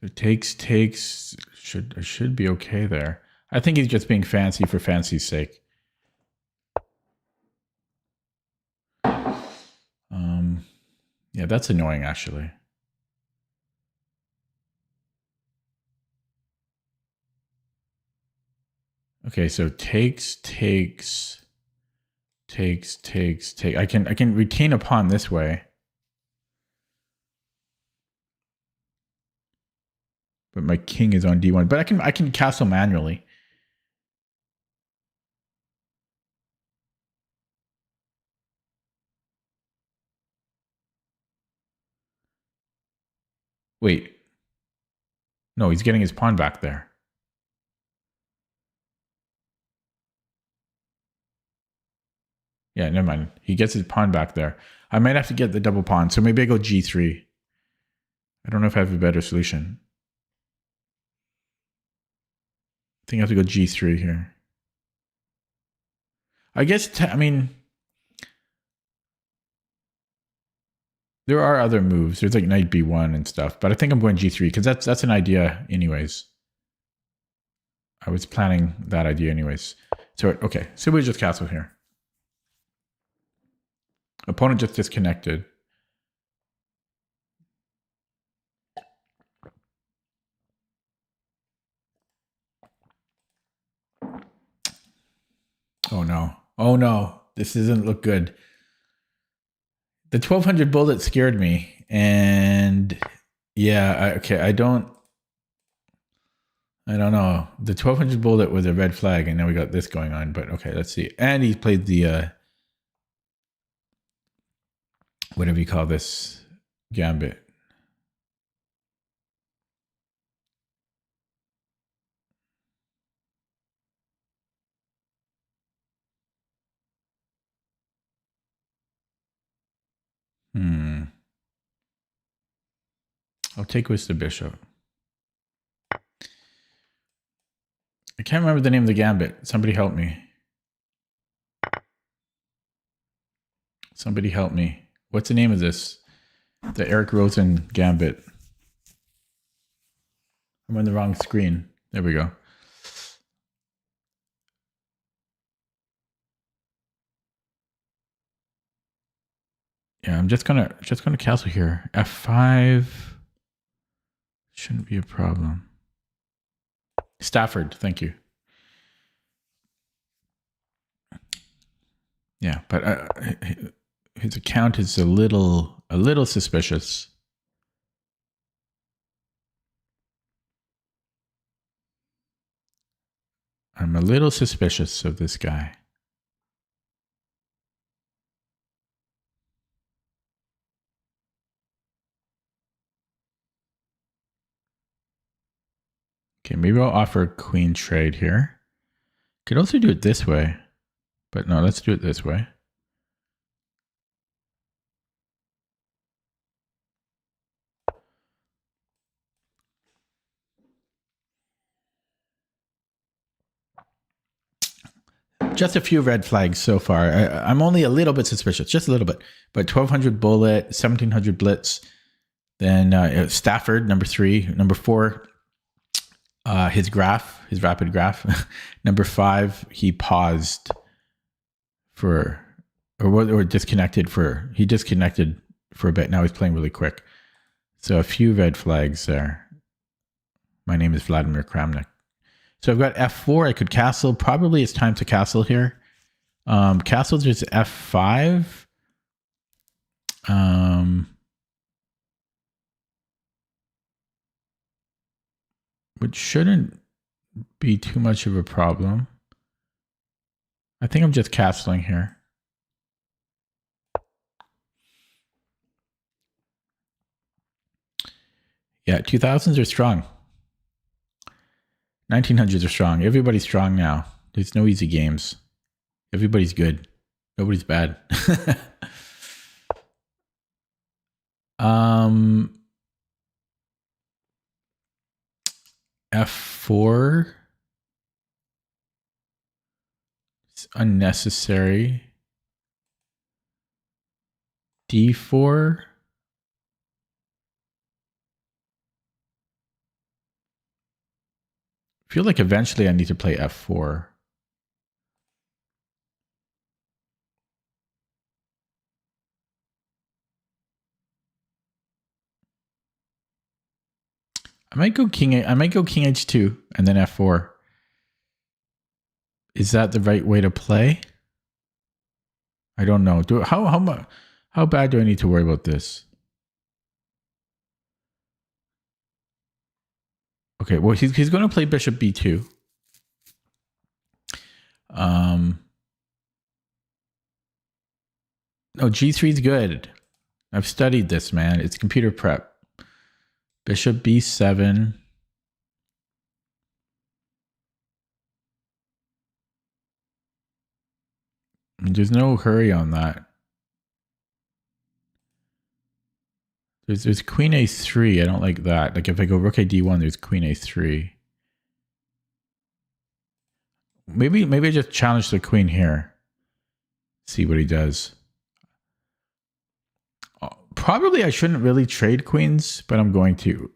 So takes should be okay there. I think he's just being fancy for fancy's sake. Yeah, that's annoying actually. Okay, so takes. I can retain a pawn this way. But my king is on d1. But I can castle manually. Wait. No, he's getting his pawn back there. Yeah, never mind. He gets his pawn back there. I might have to get the double pawn, so maybe I go g3. I don't know if I have a better solution. I think I have to go g3 here. I guess, I mean, there are other moves. There's like knight b1 and stuff, but I think I'm going g3 because that's an idea anyways. I was planning that idea anyways. So, okay, so we just castle here. Opponent just disconnected. Oh no. Oh no. This doesn't look good. The 1200 bullet scared me. And yeah, okay, I don't know. The 1200 bullet was a red flag, and now we got this going on. But okay, let's see. And he played the whatever you call this, gambit. I'll take with the bishop. I can't remember the name of the gambit. Somebody help me. Somebody help me. What's the name of this? The Eric Rosen gambit. I'm on the wrong screen. There we go. Yeah, I'm just gonna castle here. F5 shouldn't be a problem. Stafford, thank you. Yeah, but his account is a little suspicious. I'm a little suspicious of this guy. Okay, maybe I'll offer queen trade here. Could also do it this way, but no, let's do it this way. Just a few red flags so far. I'm only a little bit suspicious, just a little bit. But 1200 bullet, 1700 blitz, then Stafford, number 3, number 4, his rapid graph. Number 5, he paused or disconnected he disconnected for a bit. Now he's playing really quick. So a few red flags there. My name is Vladimir Kramnik. So I've got F4. I could castle. Probably it's time to castle here. Castle, there's F5. Which shouldn't be too much of a problem. I think I'm just castling here. Yeah, 2000s are strong. 1900s are strong. Everybody's strong now. There's no easy games. Everybody's good. Nobody's bad. F4. It's unnecessary. D4. I feel like eventually I need to play F4. I might go king H2 and then F4. Is that the right way to play? I don't know. How bad do I need to worry about this? Okay, well he's going to play bishop b2. No, g3 is good. I've studied this, man. It's computer prep. Bishop b7. There's no hurry on that. There's queen a3. I don't like that. Like if I go rook a d1, there's queen a3. Maybe I just challenge the queen here. See what he does. Probably I shouldn't really trade queens, but I'm going to.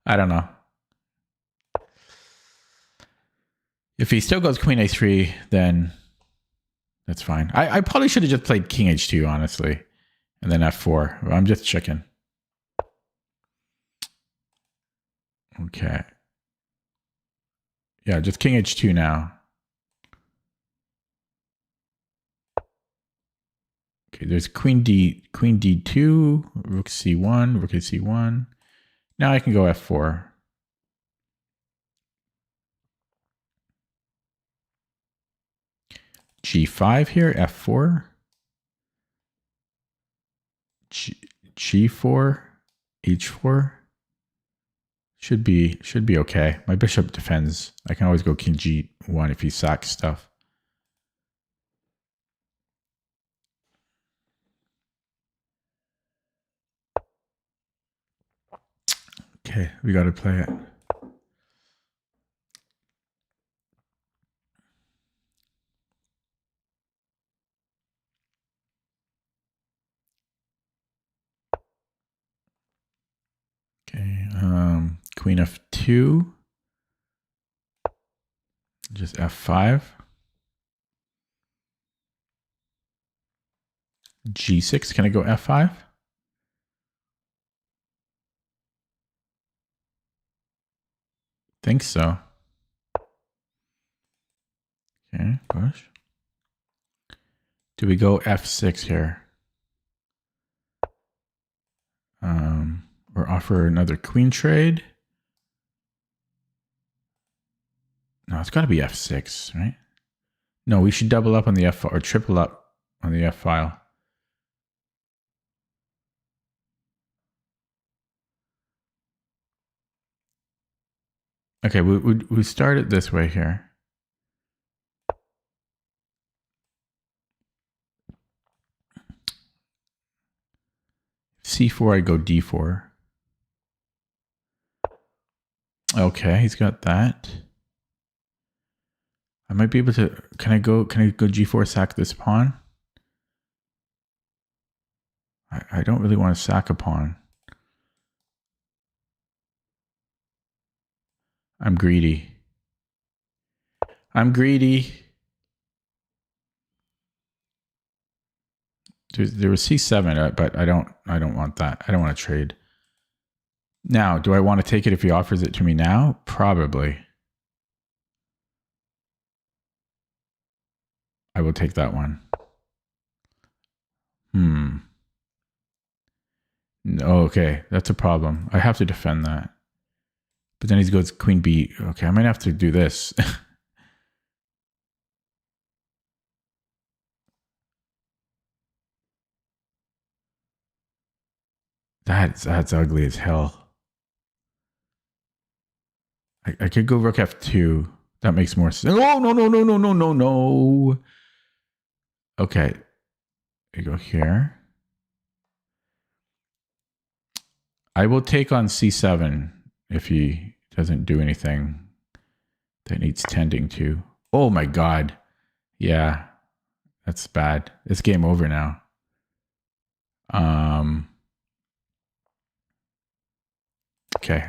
I don't know. If he still goes queen a3, then that's fine. I probably should have just played king h2, honestly. And then f4. I'm just checking. Okay. Yeah, just king h2 now. Okay, there's queen d2, rook c1, rook c1. Now I can go f4. g5 here, f4. G4, h4. Should be okay. My bishop defends. I can always go king g1 if he sacks stuff. Okay, we got to play it. Okay, queen f2. Just f5. g6. Can I go f5? Think so. Okay, push. Do we go f6 here? Or offer another queen trade? No, it's got to be f6, right? No, we should double up on the f or triple up on the f file. Okay, we start it this way here. c4, I go d4. Okay, he's got that. I might be able to. Can I go g4 sack this pawn? I don't really want to sack a pawn. I'm greedy. I'm greedy. There was c7, but I don't want that. I don't want to trade. Now, do I want to take it if he offers it to me now? Probably. I will take that one. Okay, that's a problem. I have to defend that. But then he goes queen b. Okay, I might have to do this. That's ugly as hell. I could go rook f2. That makes more sense. Oh, no. Okay. You go here. I will take on c7 if he doesn't do anything that needs tending to. Oh my god. Yeah. That's bad. It's game over now. Okay.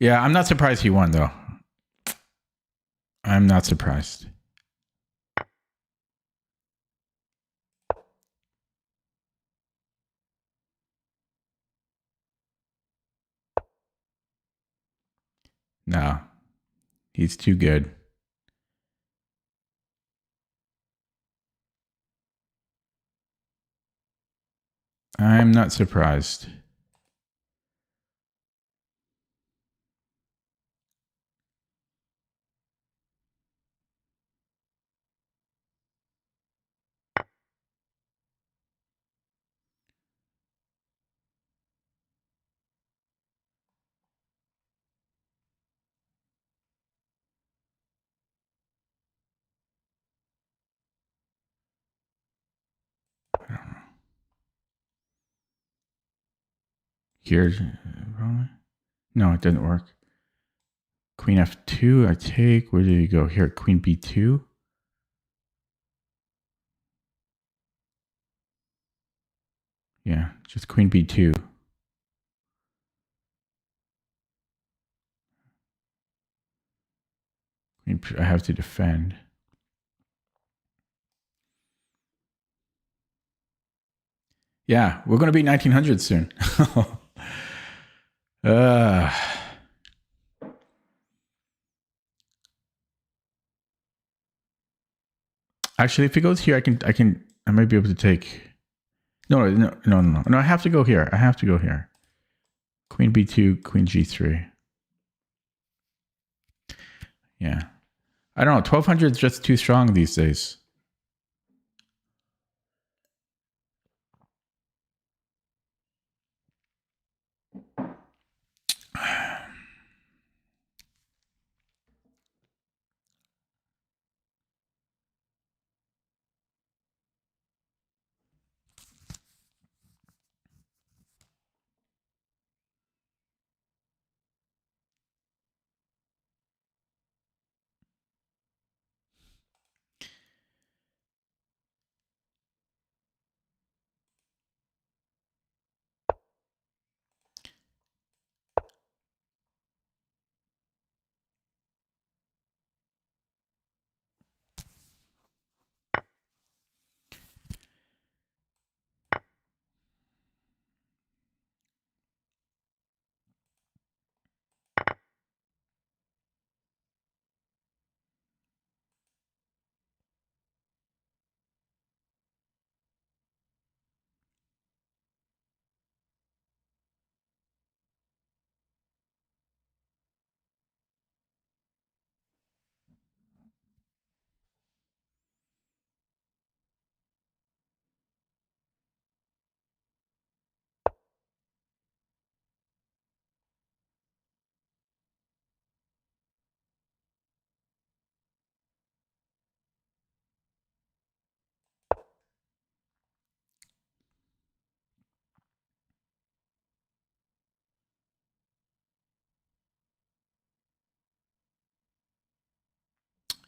Yeah, I'm not surprised he won though. I'm not surprised. No. He's too good. I'm not surprised. geared. No, it doesn't work. Queen f2, I take. Where did he go? Here, queen b2. Yeah, just queen b2. I have to defend. Yeah, we're going to be 1900 soon. Actually, if it goes here, I might be able to take. No. I have to go here. Queen b2, queen g3. Yeah. I don't know. 1200 is just too strong these days.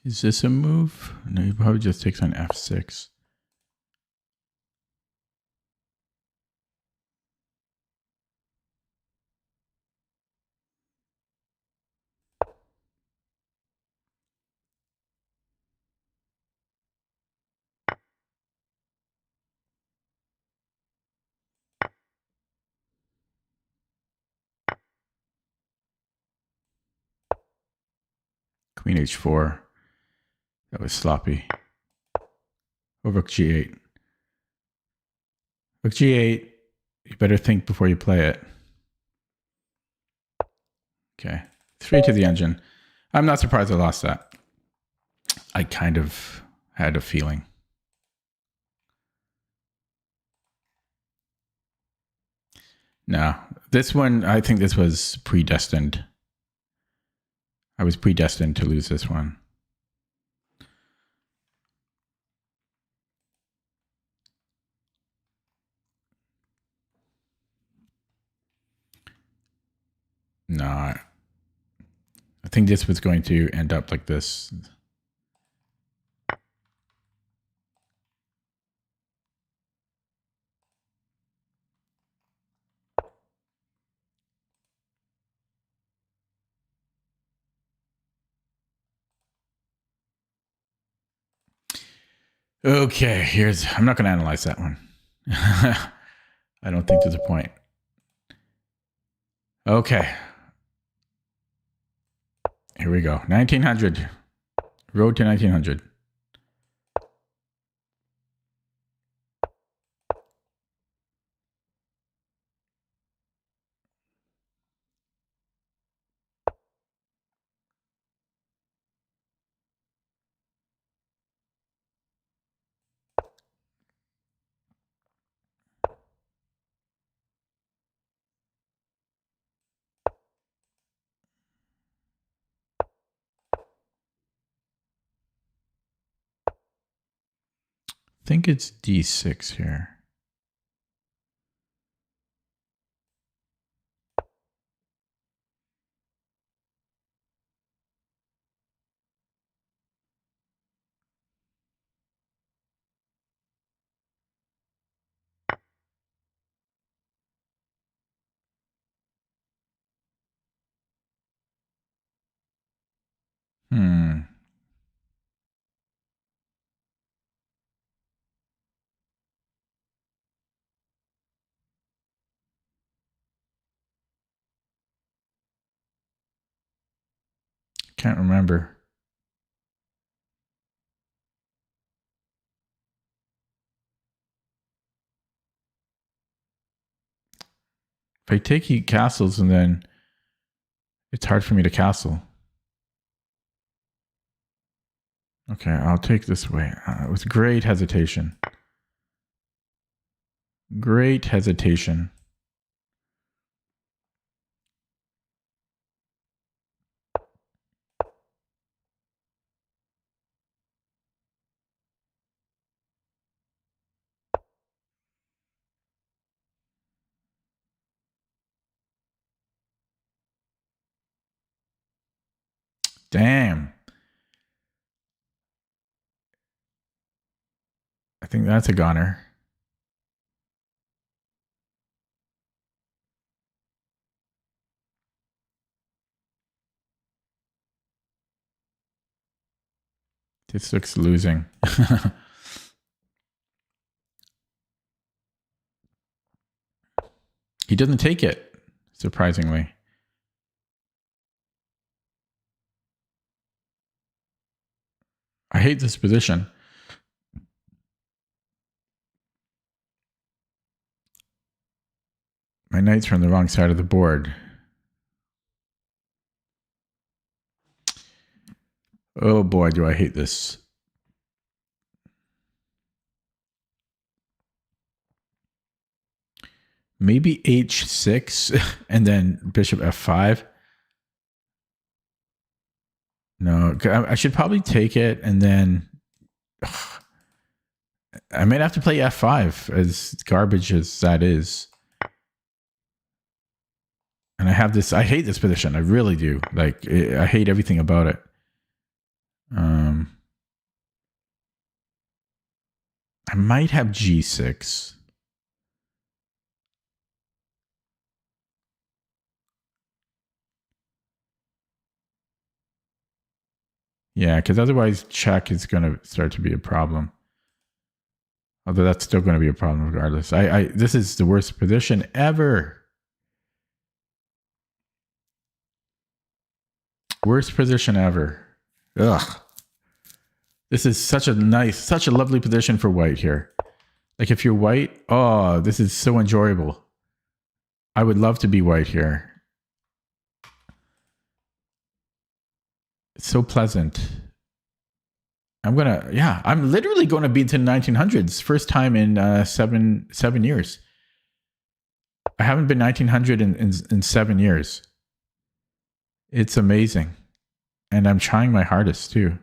Is this a move? No, he probably just takes on f6. Queen h4. That was sloppy. Or rook g8. Rook g8. You better think before you play it. Okay. 3 to the engine. I'm not surprised I lost that. I kind of had a feeling. No. This one, I think this was predestined. I was predestined to lose this one. No. I think this was going to end up like this. Okay, I'm not going to analyze that one. I don't think there's a point. Okay. Here we go. 1900. Road to 1900. I think it's d6 here. Hmm. Can't remember. If I take he castles and then it's hard for me to castle. Okay, I'll take this way. With great hesitation. Great hesitation. Damn. I think that's a goner. This looks losing. He doesn't take it, surprisingly. I hate this position. My knights are on the wrong side of the board. Oh boy, do I hate this. Maybe h6 and then bishop f5. No, I should probably take it and then I might have to play f5 as garbage as that is. And I have this, I hate this position. I really do. Like, I hate everything about it. I might have g6. Yeah, because otherwise check is going to start to be a problem. Although that's still going to be a problem regardless. This is the worst position ever. Worst position ever. Ugh. This is such a nice, such a lovely position for white here. Like if you're white, oh, this is so enjoyable. I would love to be white here. It's so pleasant. I'm literally going to be to the 1900s. First time in 7 years. I haven't been 1900 in 7 years. It's amazing. And I'm trying my hardest too.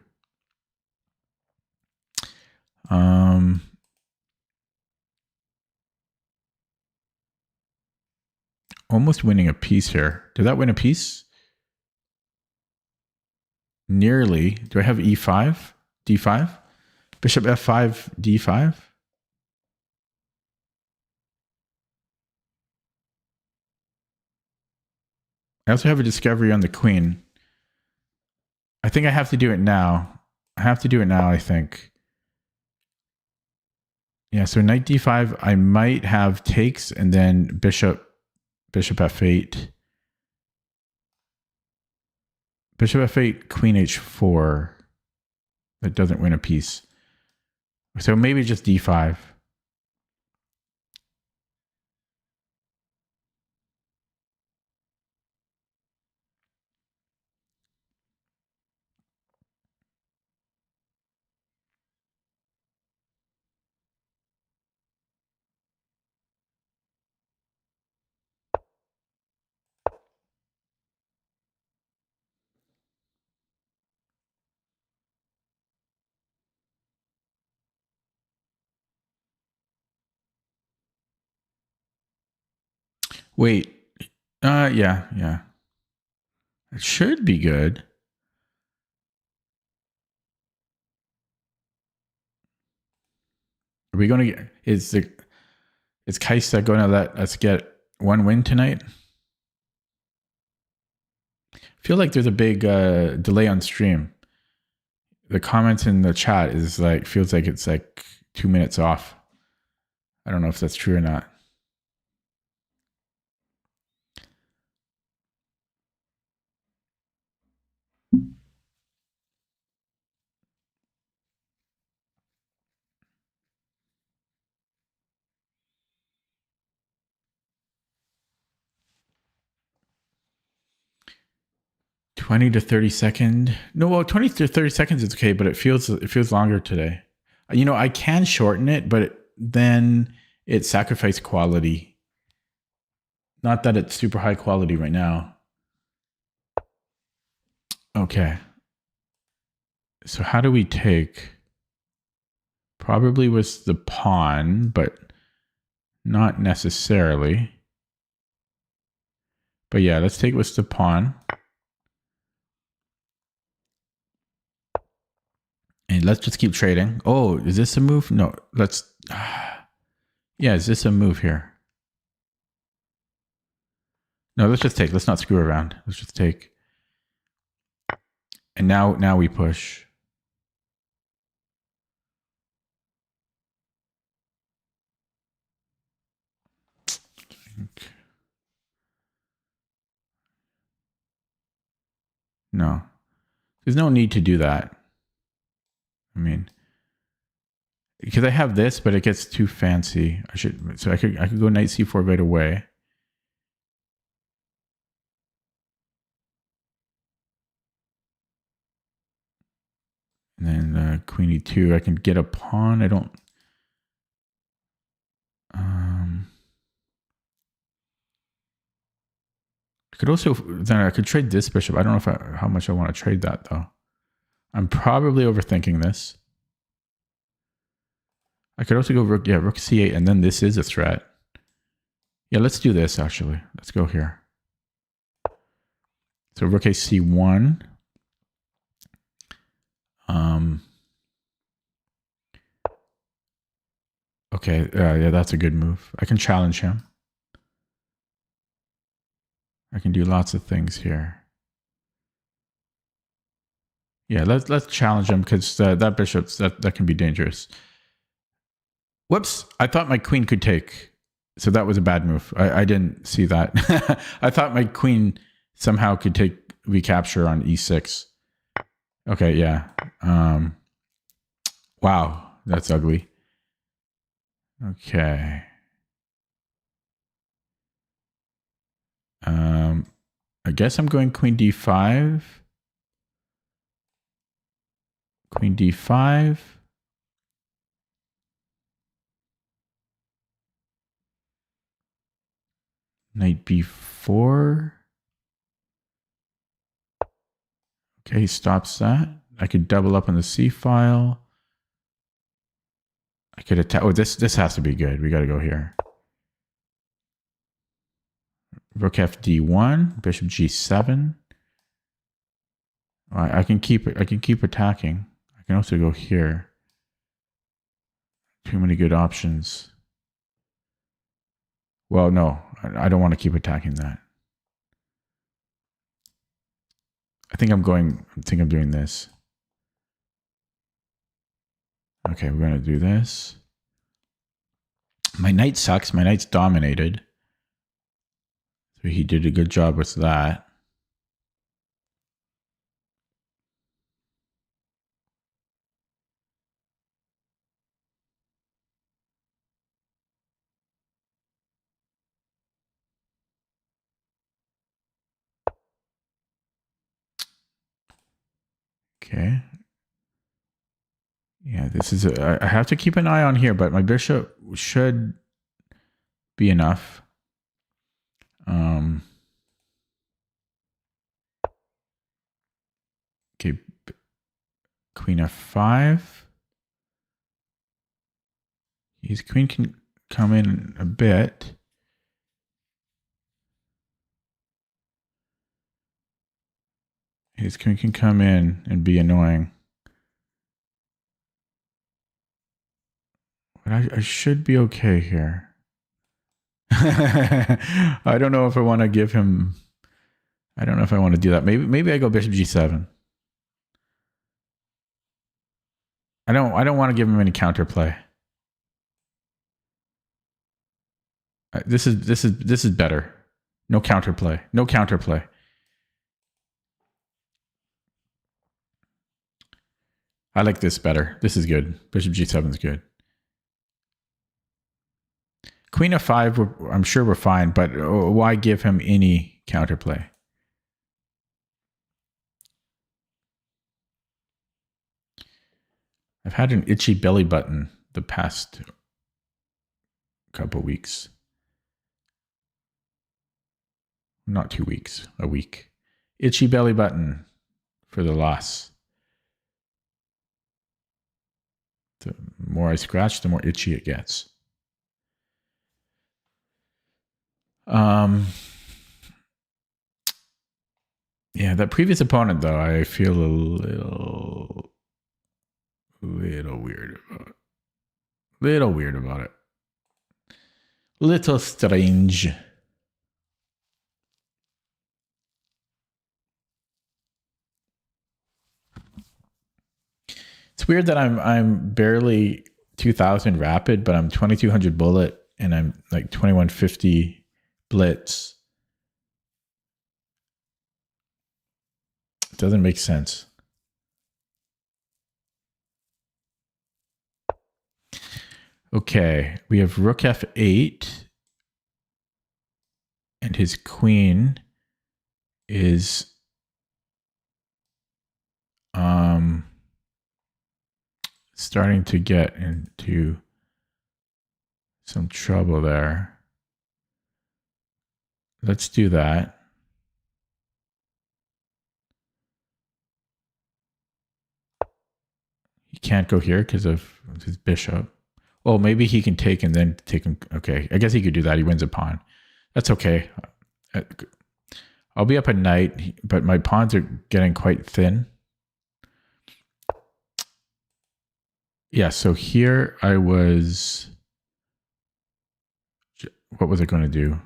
Almost winning a piece here. Did that win a piece? Nearly. Do I have e5? d5? Bishop f5, d5? I also have a discovery on the queen. I think I have to do it now. I think. Yeah, so knight d5, I might have takes and then bishop f8. Bishop f8, queen h4. That doesn't win a piece. So maybe just d5. Wait. Yeah. It should be good. Are we going to get... Is Kaisa going to let us get one win tonight? I feel like there's a big delay on stream. the comments in the chat is like, feels like it's like 2 minutes off. I don't know if that's true or not. $20 to 30 second. No, well, 20 to 30 seconds is okay, but it feels longer today. You know, I can shorten it, but then it sacrificed quality. Not that it's super high quality right now. Okay. So how do we take? Probably was the pawn, but not necessarily. But yeah, let's take with the pawn. And let's just keep trading. Oh, is this a move? No, let's... Yeah, is this a move here? No, let's just take. Let's not screw around. Let's just take. And now we push. No. There's no need to do that. I mean... Because I have this, but it gets too fancy. I could go knight c4 right away. And then queen e2, I can get a pawn. I don't. I could also then I could trade this bishop. I don't know how much I want to trade that though. I'm probably overthinking this. I could also go rook c8, and then this is a threat. Yeah, let's do this actually. Let's go here. So rook a c1. Okay, yeah, that's a good move. I can challenge him. I can do lots of things here. Yeah, let's challenge him because that bishop's that can be dangerous. Whoops! I thought my queen could take, so that was a bad move. I didn't see that. I thought my queen somehow could take recapture on e6. Okay, yeah. Wow, that's ugly. Okay. I guess I'm going queen d5. Queen d5. Knight b4. Okay, he stops that. I could double up on the c file. I could attack. Oh, this has to be good. We got to go here. Rook f d1, bishop g7. I can keep attacking. I can also go here. Too many good options. Well, no, I don't want to keep attacking that. I think I'm doing this. Okay, we're going to do this. My knight sucks. My knight's dominated. So he did a good job with that. Okay. Yeah, this is I have to keep an eye on here, but my bishop should be enough. Okay, queen f5. His queen can come in a bit. His queen can come in and be annoying. But I should be okay here. I don't know if I want to give him... I don't know if I want to do that. Maybe I go bishop g7. I don't want to give him any counterplay. This is better. No counterplay. No counterplay. I like this better. This is good. Bishop G7 is good. Queen F5, I'm sure we're fine, but why give him any counterplay? I've had an itchy belly button the past couple weeks. Not 2 weeks, a week. Itchy belly button for the loss. The more I scratch, the more itchy it gets. Yeah, that previous opponent, though, I feel a little weird about it. Little weird about it. Little strange. It's weird that I'm barely 2000 rapid, but I'm 2200 bullet and I'm like 2150 blitz. It doesn't make sense. Okay, we have rook f8 and his queen is starting to get into some trouble there. Let's do that. He can't go here because of his bishop. Oh, maybe he can take and then take him. Okay, I guess he could do that. He wins a pawn. That's okay. I'll be up at night, but my pawns are getting quite thin. Yeah, so here I was... What was I going to do?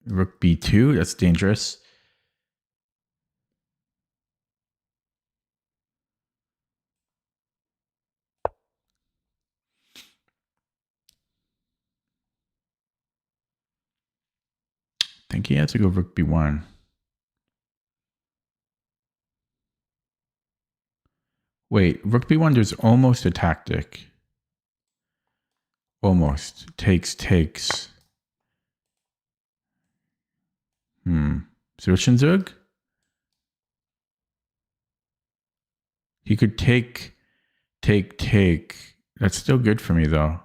Rook b2, that's dangerous. I think he has to go rook b1. Wait, rook b1, there's almost a tactic. Almost. Takes. Zwischenzug? He could take. That's still good for me, though.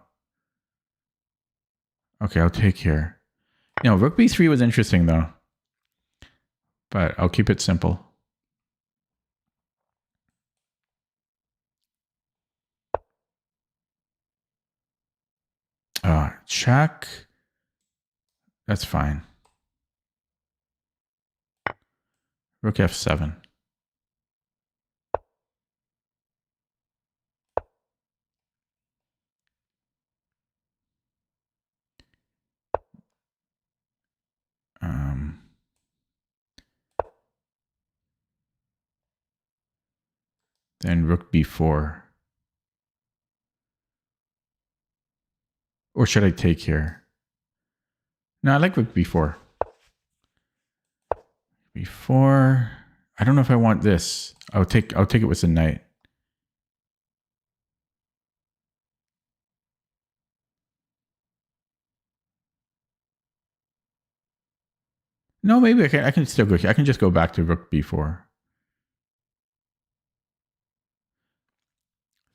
Okay, I'll take here. No, rook b3 was interesting, though. But I'll keep it simple. Check. That's fine. Rook f7. Then rook b4. Or should I take here? No, I like rook b4. b4. I don't know if I want this. I'll take it with the knight. No, maybe I can still go here. I can just go back to rook b4.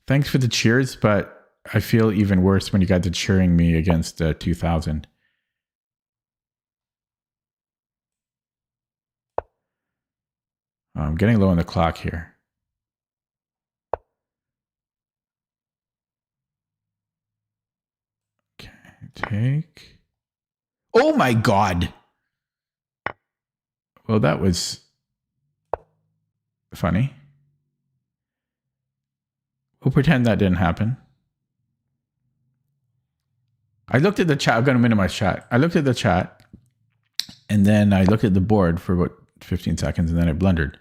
Thanks for the cheers, but I feel even worse when you guys are cheering me against 2000. I'm getting low on the clock here. Okay, take. Oh my God. Well, that was funny. We'll pretend that didn't happen. I looked at the chat. I'm going to minimize chat. I looked at the chat, and then I looked at the board for about 15 seconds, and then it blundered.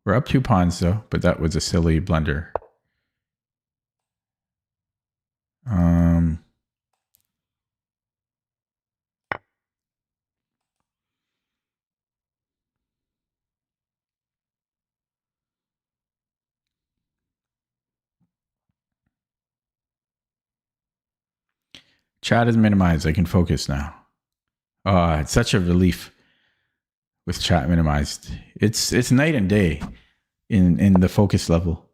We're up 2 pawns, though, but that was a silly blunder. Chat is minimized. I can focus now. It's such a relief with chat minimized. It's night and day in the focus level.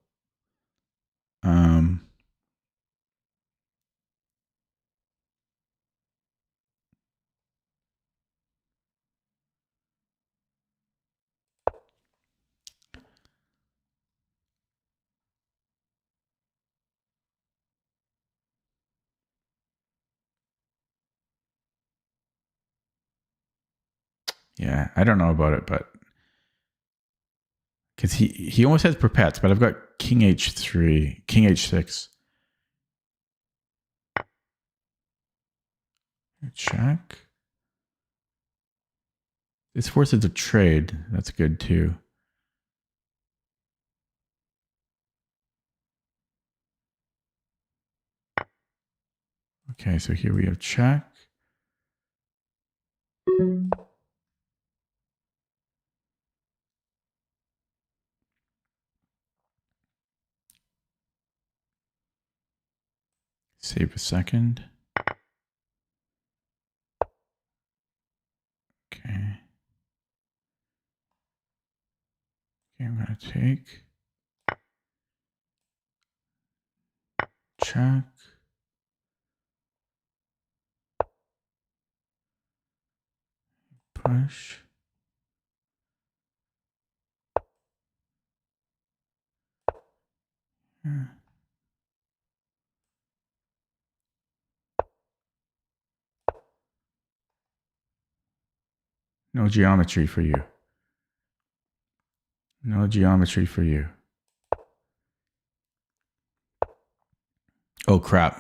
Yeah, I don't know about it, but because he almost has perpets, but I've got king h3, king h6. Check. This forces a trade. That's good too. Okay, so here we have check. Save a second. Okay. Okay, I'm going to take. Check. Push. Yeah. No geometry for you. No geometry for you. Oh, crap.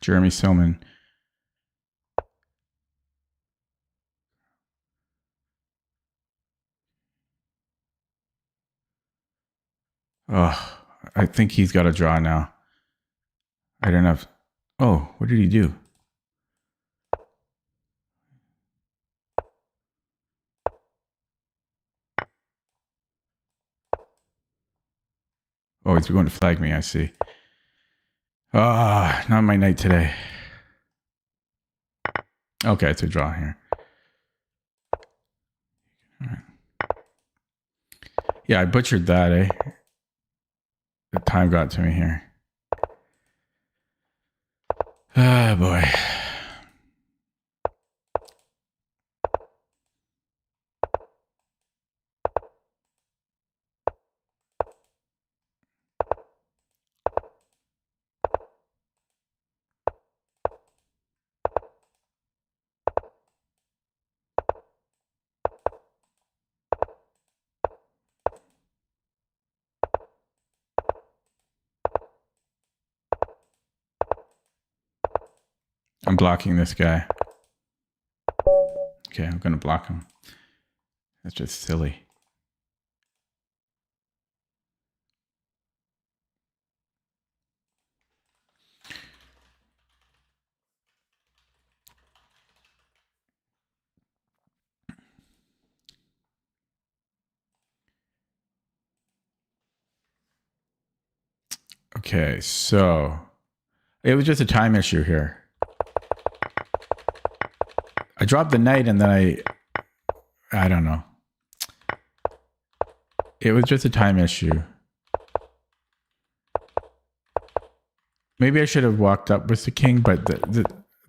Jeremy Silman. Oh, I think he's got a draw now. I don't know. Oh, what did he do? Oh, he's going to flag me, I see. Not my night today. Okay, it's a draw here. All right. Yeah, I butchered that, eh? The time got to me here. Ah, boy. I'm blocking this guy. Okay, I'm going to block him. That's just silly. Okay, so it was just a time issue here. I dropped the knight and then I don't know. It was just a time issue. Maybe I should have walked up with the king, but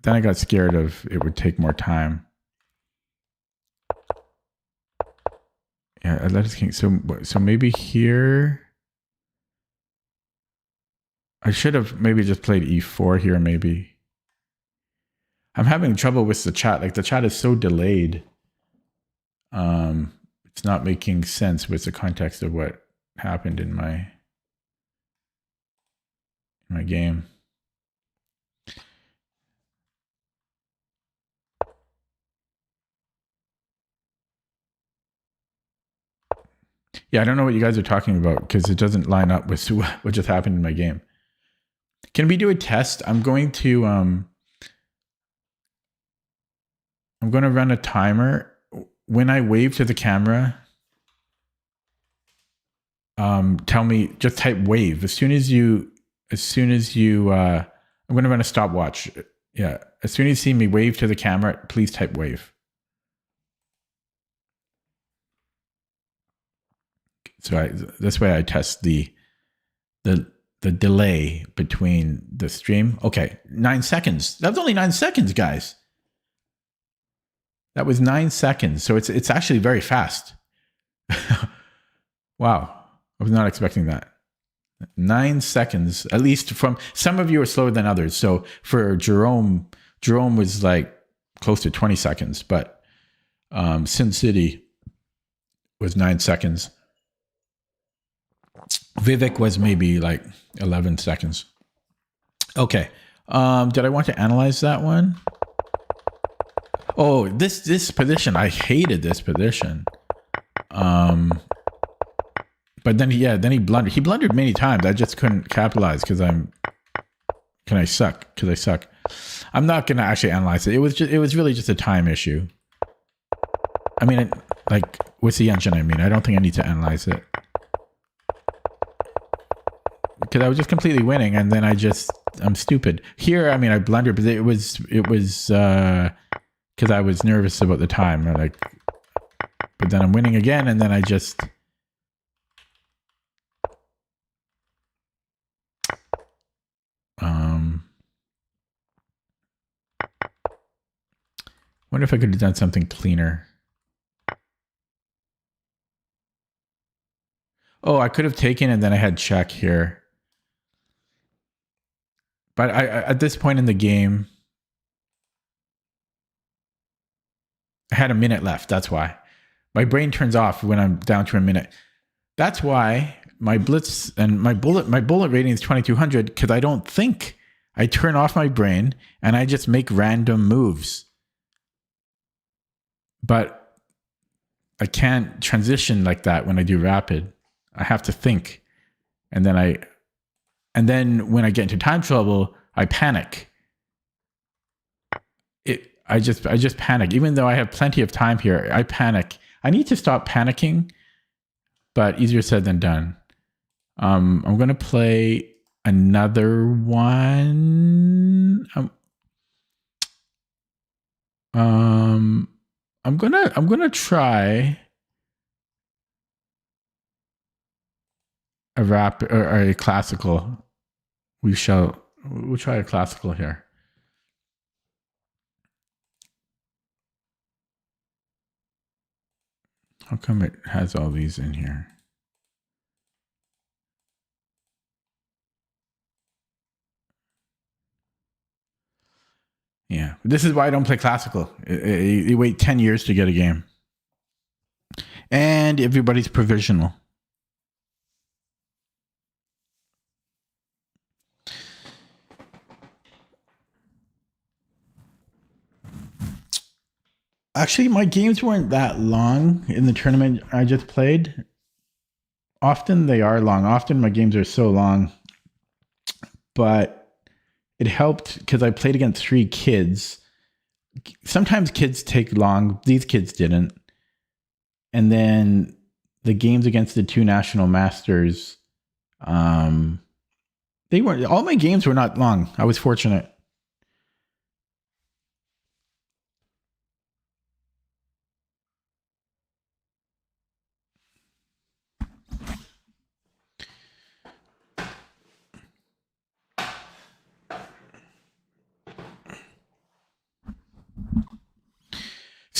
then I got scared of it would take more time. Yeah, Athletics King. So maybe here. I should have maybe just played e4 here, maybe. I'm having trouble with the chat. Like the chat is so delayed. It's not making sense with the context of what happened in my game. Yeah, I don't know what you guys are talking about because it doesn't line up with what just happened in my game. Can we do a test? I'm going to run a timer. When I wave to the camera, tell me, just type wave. As soon as you I'm going to run a stopwatch. Yeah. As soon as you see me wave to the camera, please type wave. So this way I test the delay between the stream. Okay. 9 seconds. That was only 9 seconds, guys. That was 9 seconds. So it's actually very fast. Wow. I was not expecting that. 9 seconds, at least from some of you are slower than others. So for Jerome was like close to 20 seconds, but Sin City was 9 seconds. Vivek was maybe like 11 seconds. Okay. Did I want to analyze that one? Oh, this position. I hated this position. But then he blundered. He blundered many times. I just couldn't capitalize because I suck. I'm not gonna actually analyze it. It was really just a time issue. I mean, like with the engine. I mean, I don't think I need to analyze it because I was just completely winning, and then I'm stupid. Here, I mean, I blundered, but it was because I was nervous about the time. But then I'm winning again, and then I just. Wonder if I could have done something cleaner. Oh, I could have taken and then I had check here. But I at this point in the game, I had a minute left. That's why. My brain turns off when I'm down to a minute. That's why my blitz and my bullet rating is 2200 because I don't think. I turn off my brain and I just make random moves. But I can't transition like that when I do rapid. I have to think. And then when I get into time trouble, I panic. I just panic. Even though I have plenty of time here, I panic. I need to stop panicking, but easier said than done. I'm gonna play another one. I'm gonna try a rap or a classical. We'll try a classical here. How come it has all these in here? Yeah, this is why I don't play classical. You wait 10 years to get a game. And everybody's provisional. Actually, my games weren't that long in the tournament I just played. Often they are long. Often my games are so long. But it helped because I played against 3 kids. Sometimes kids take long. These kids didn't. And then the games against the 2 national masters, they weren't. All my games were not long. I was fortunate.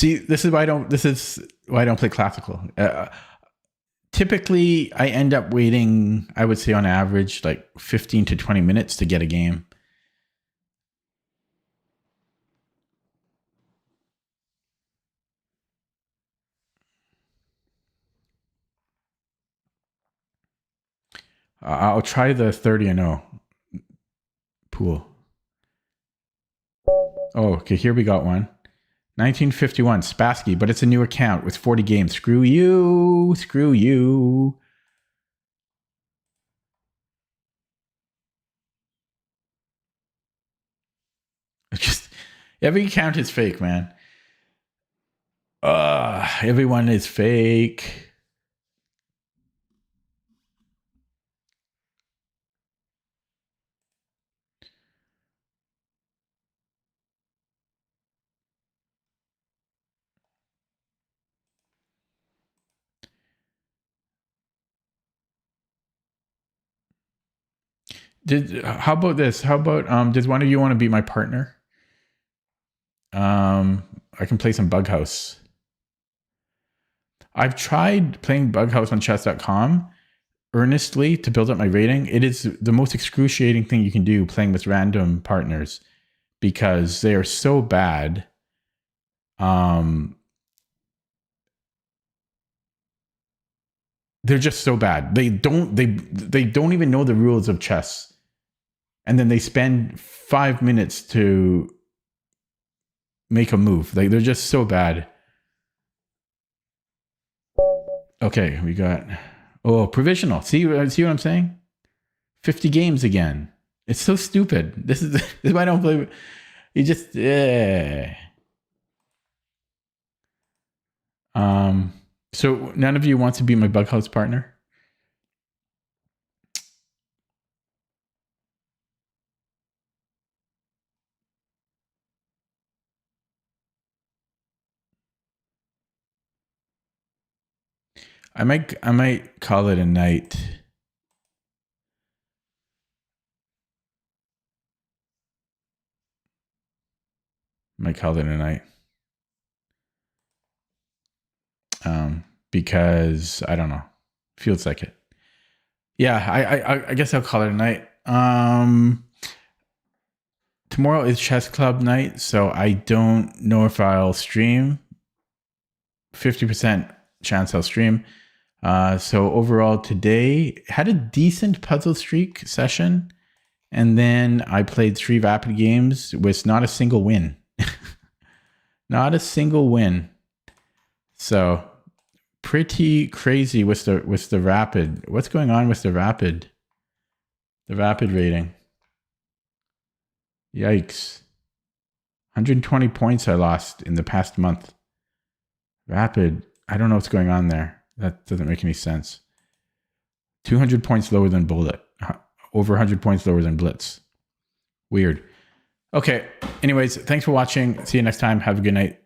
See, this is why I don't play classical. Typically, I end up waiting, I would say on average, like 15 to 20 minutes to get a game. I'll try the 30-0 pool. Oh, okay, here we got one. 1951, Spassky, but it's a new account with 40 games. Screw you. Screw you. Just every account is fake, man. Everyone is fake. How about this? How about does one of you want to be my partner? I can play some Bug House. I've tried playing Bug House on chess.com earnestly to build up my rating. It is the most excruciating thing you can do playing with random partners because they are so bad. They're just so bad. They don't even know the rules of chess. And then they spend 5 minutes to make a move. They're just so bad. Okay, we got provisional. See what I'm saying? 50 games again. It's so stupid. This is why I don't play. You just So none of you wants to be my Bug House partner? I might call it a night. Because I don't know, feels like it. Yeah, I guess I'll call it a night. Tomorrow is chess club night, so I don't know if I'll stream. 50% chance I'll stream. So overall today had a decent puzzle streak session, and then I played 3 rapid games with not a single win. Not a single win. So pretty crazy with the rapid. What's going on with the rapid? The rapid rating. Yikes. 120 points I lost in the past month. Rapid. I don't know what's going on there. That doesn't make any sense. 200 points lower than Bullet. Over 100 points lower than Blitz. Weird. Okay. Anyways, thanks for watching. See you next time. Have a good night.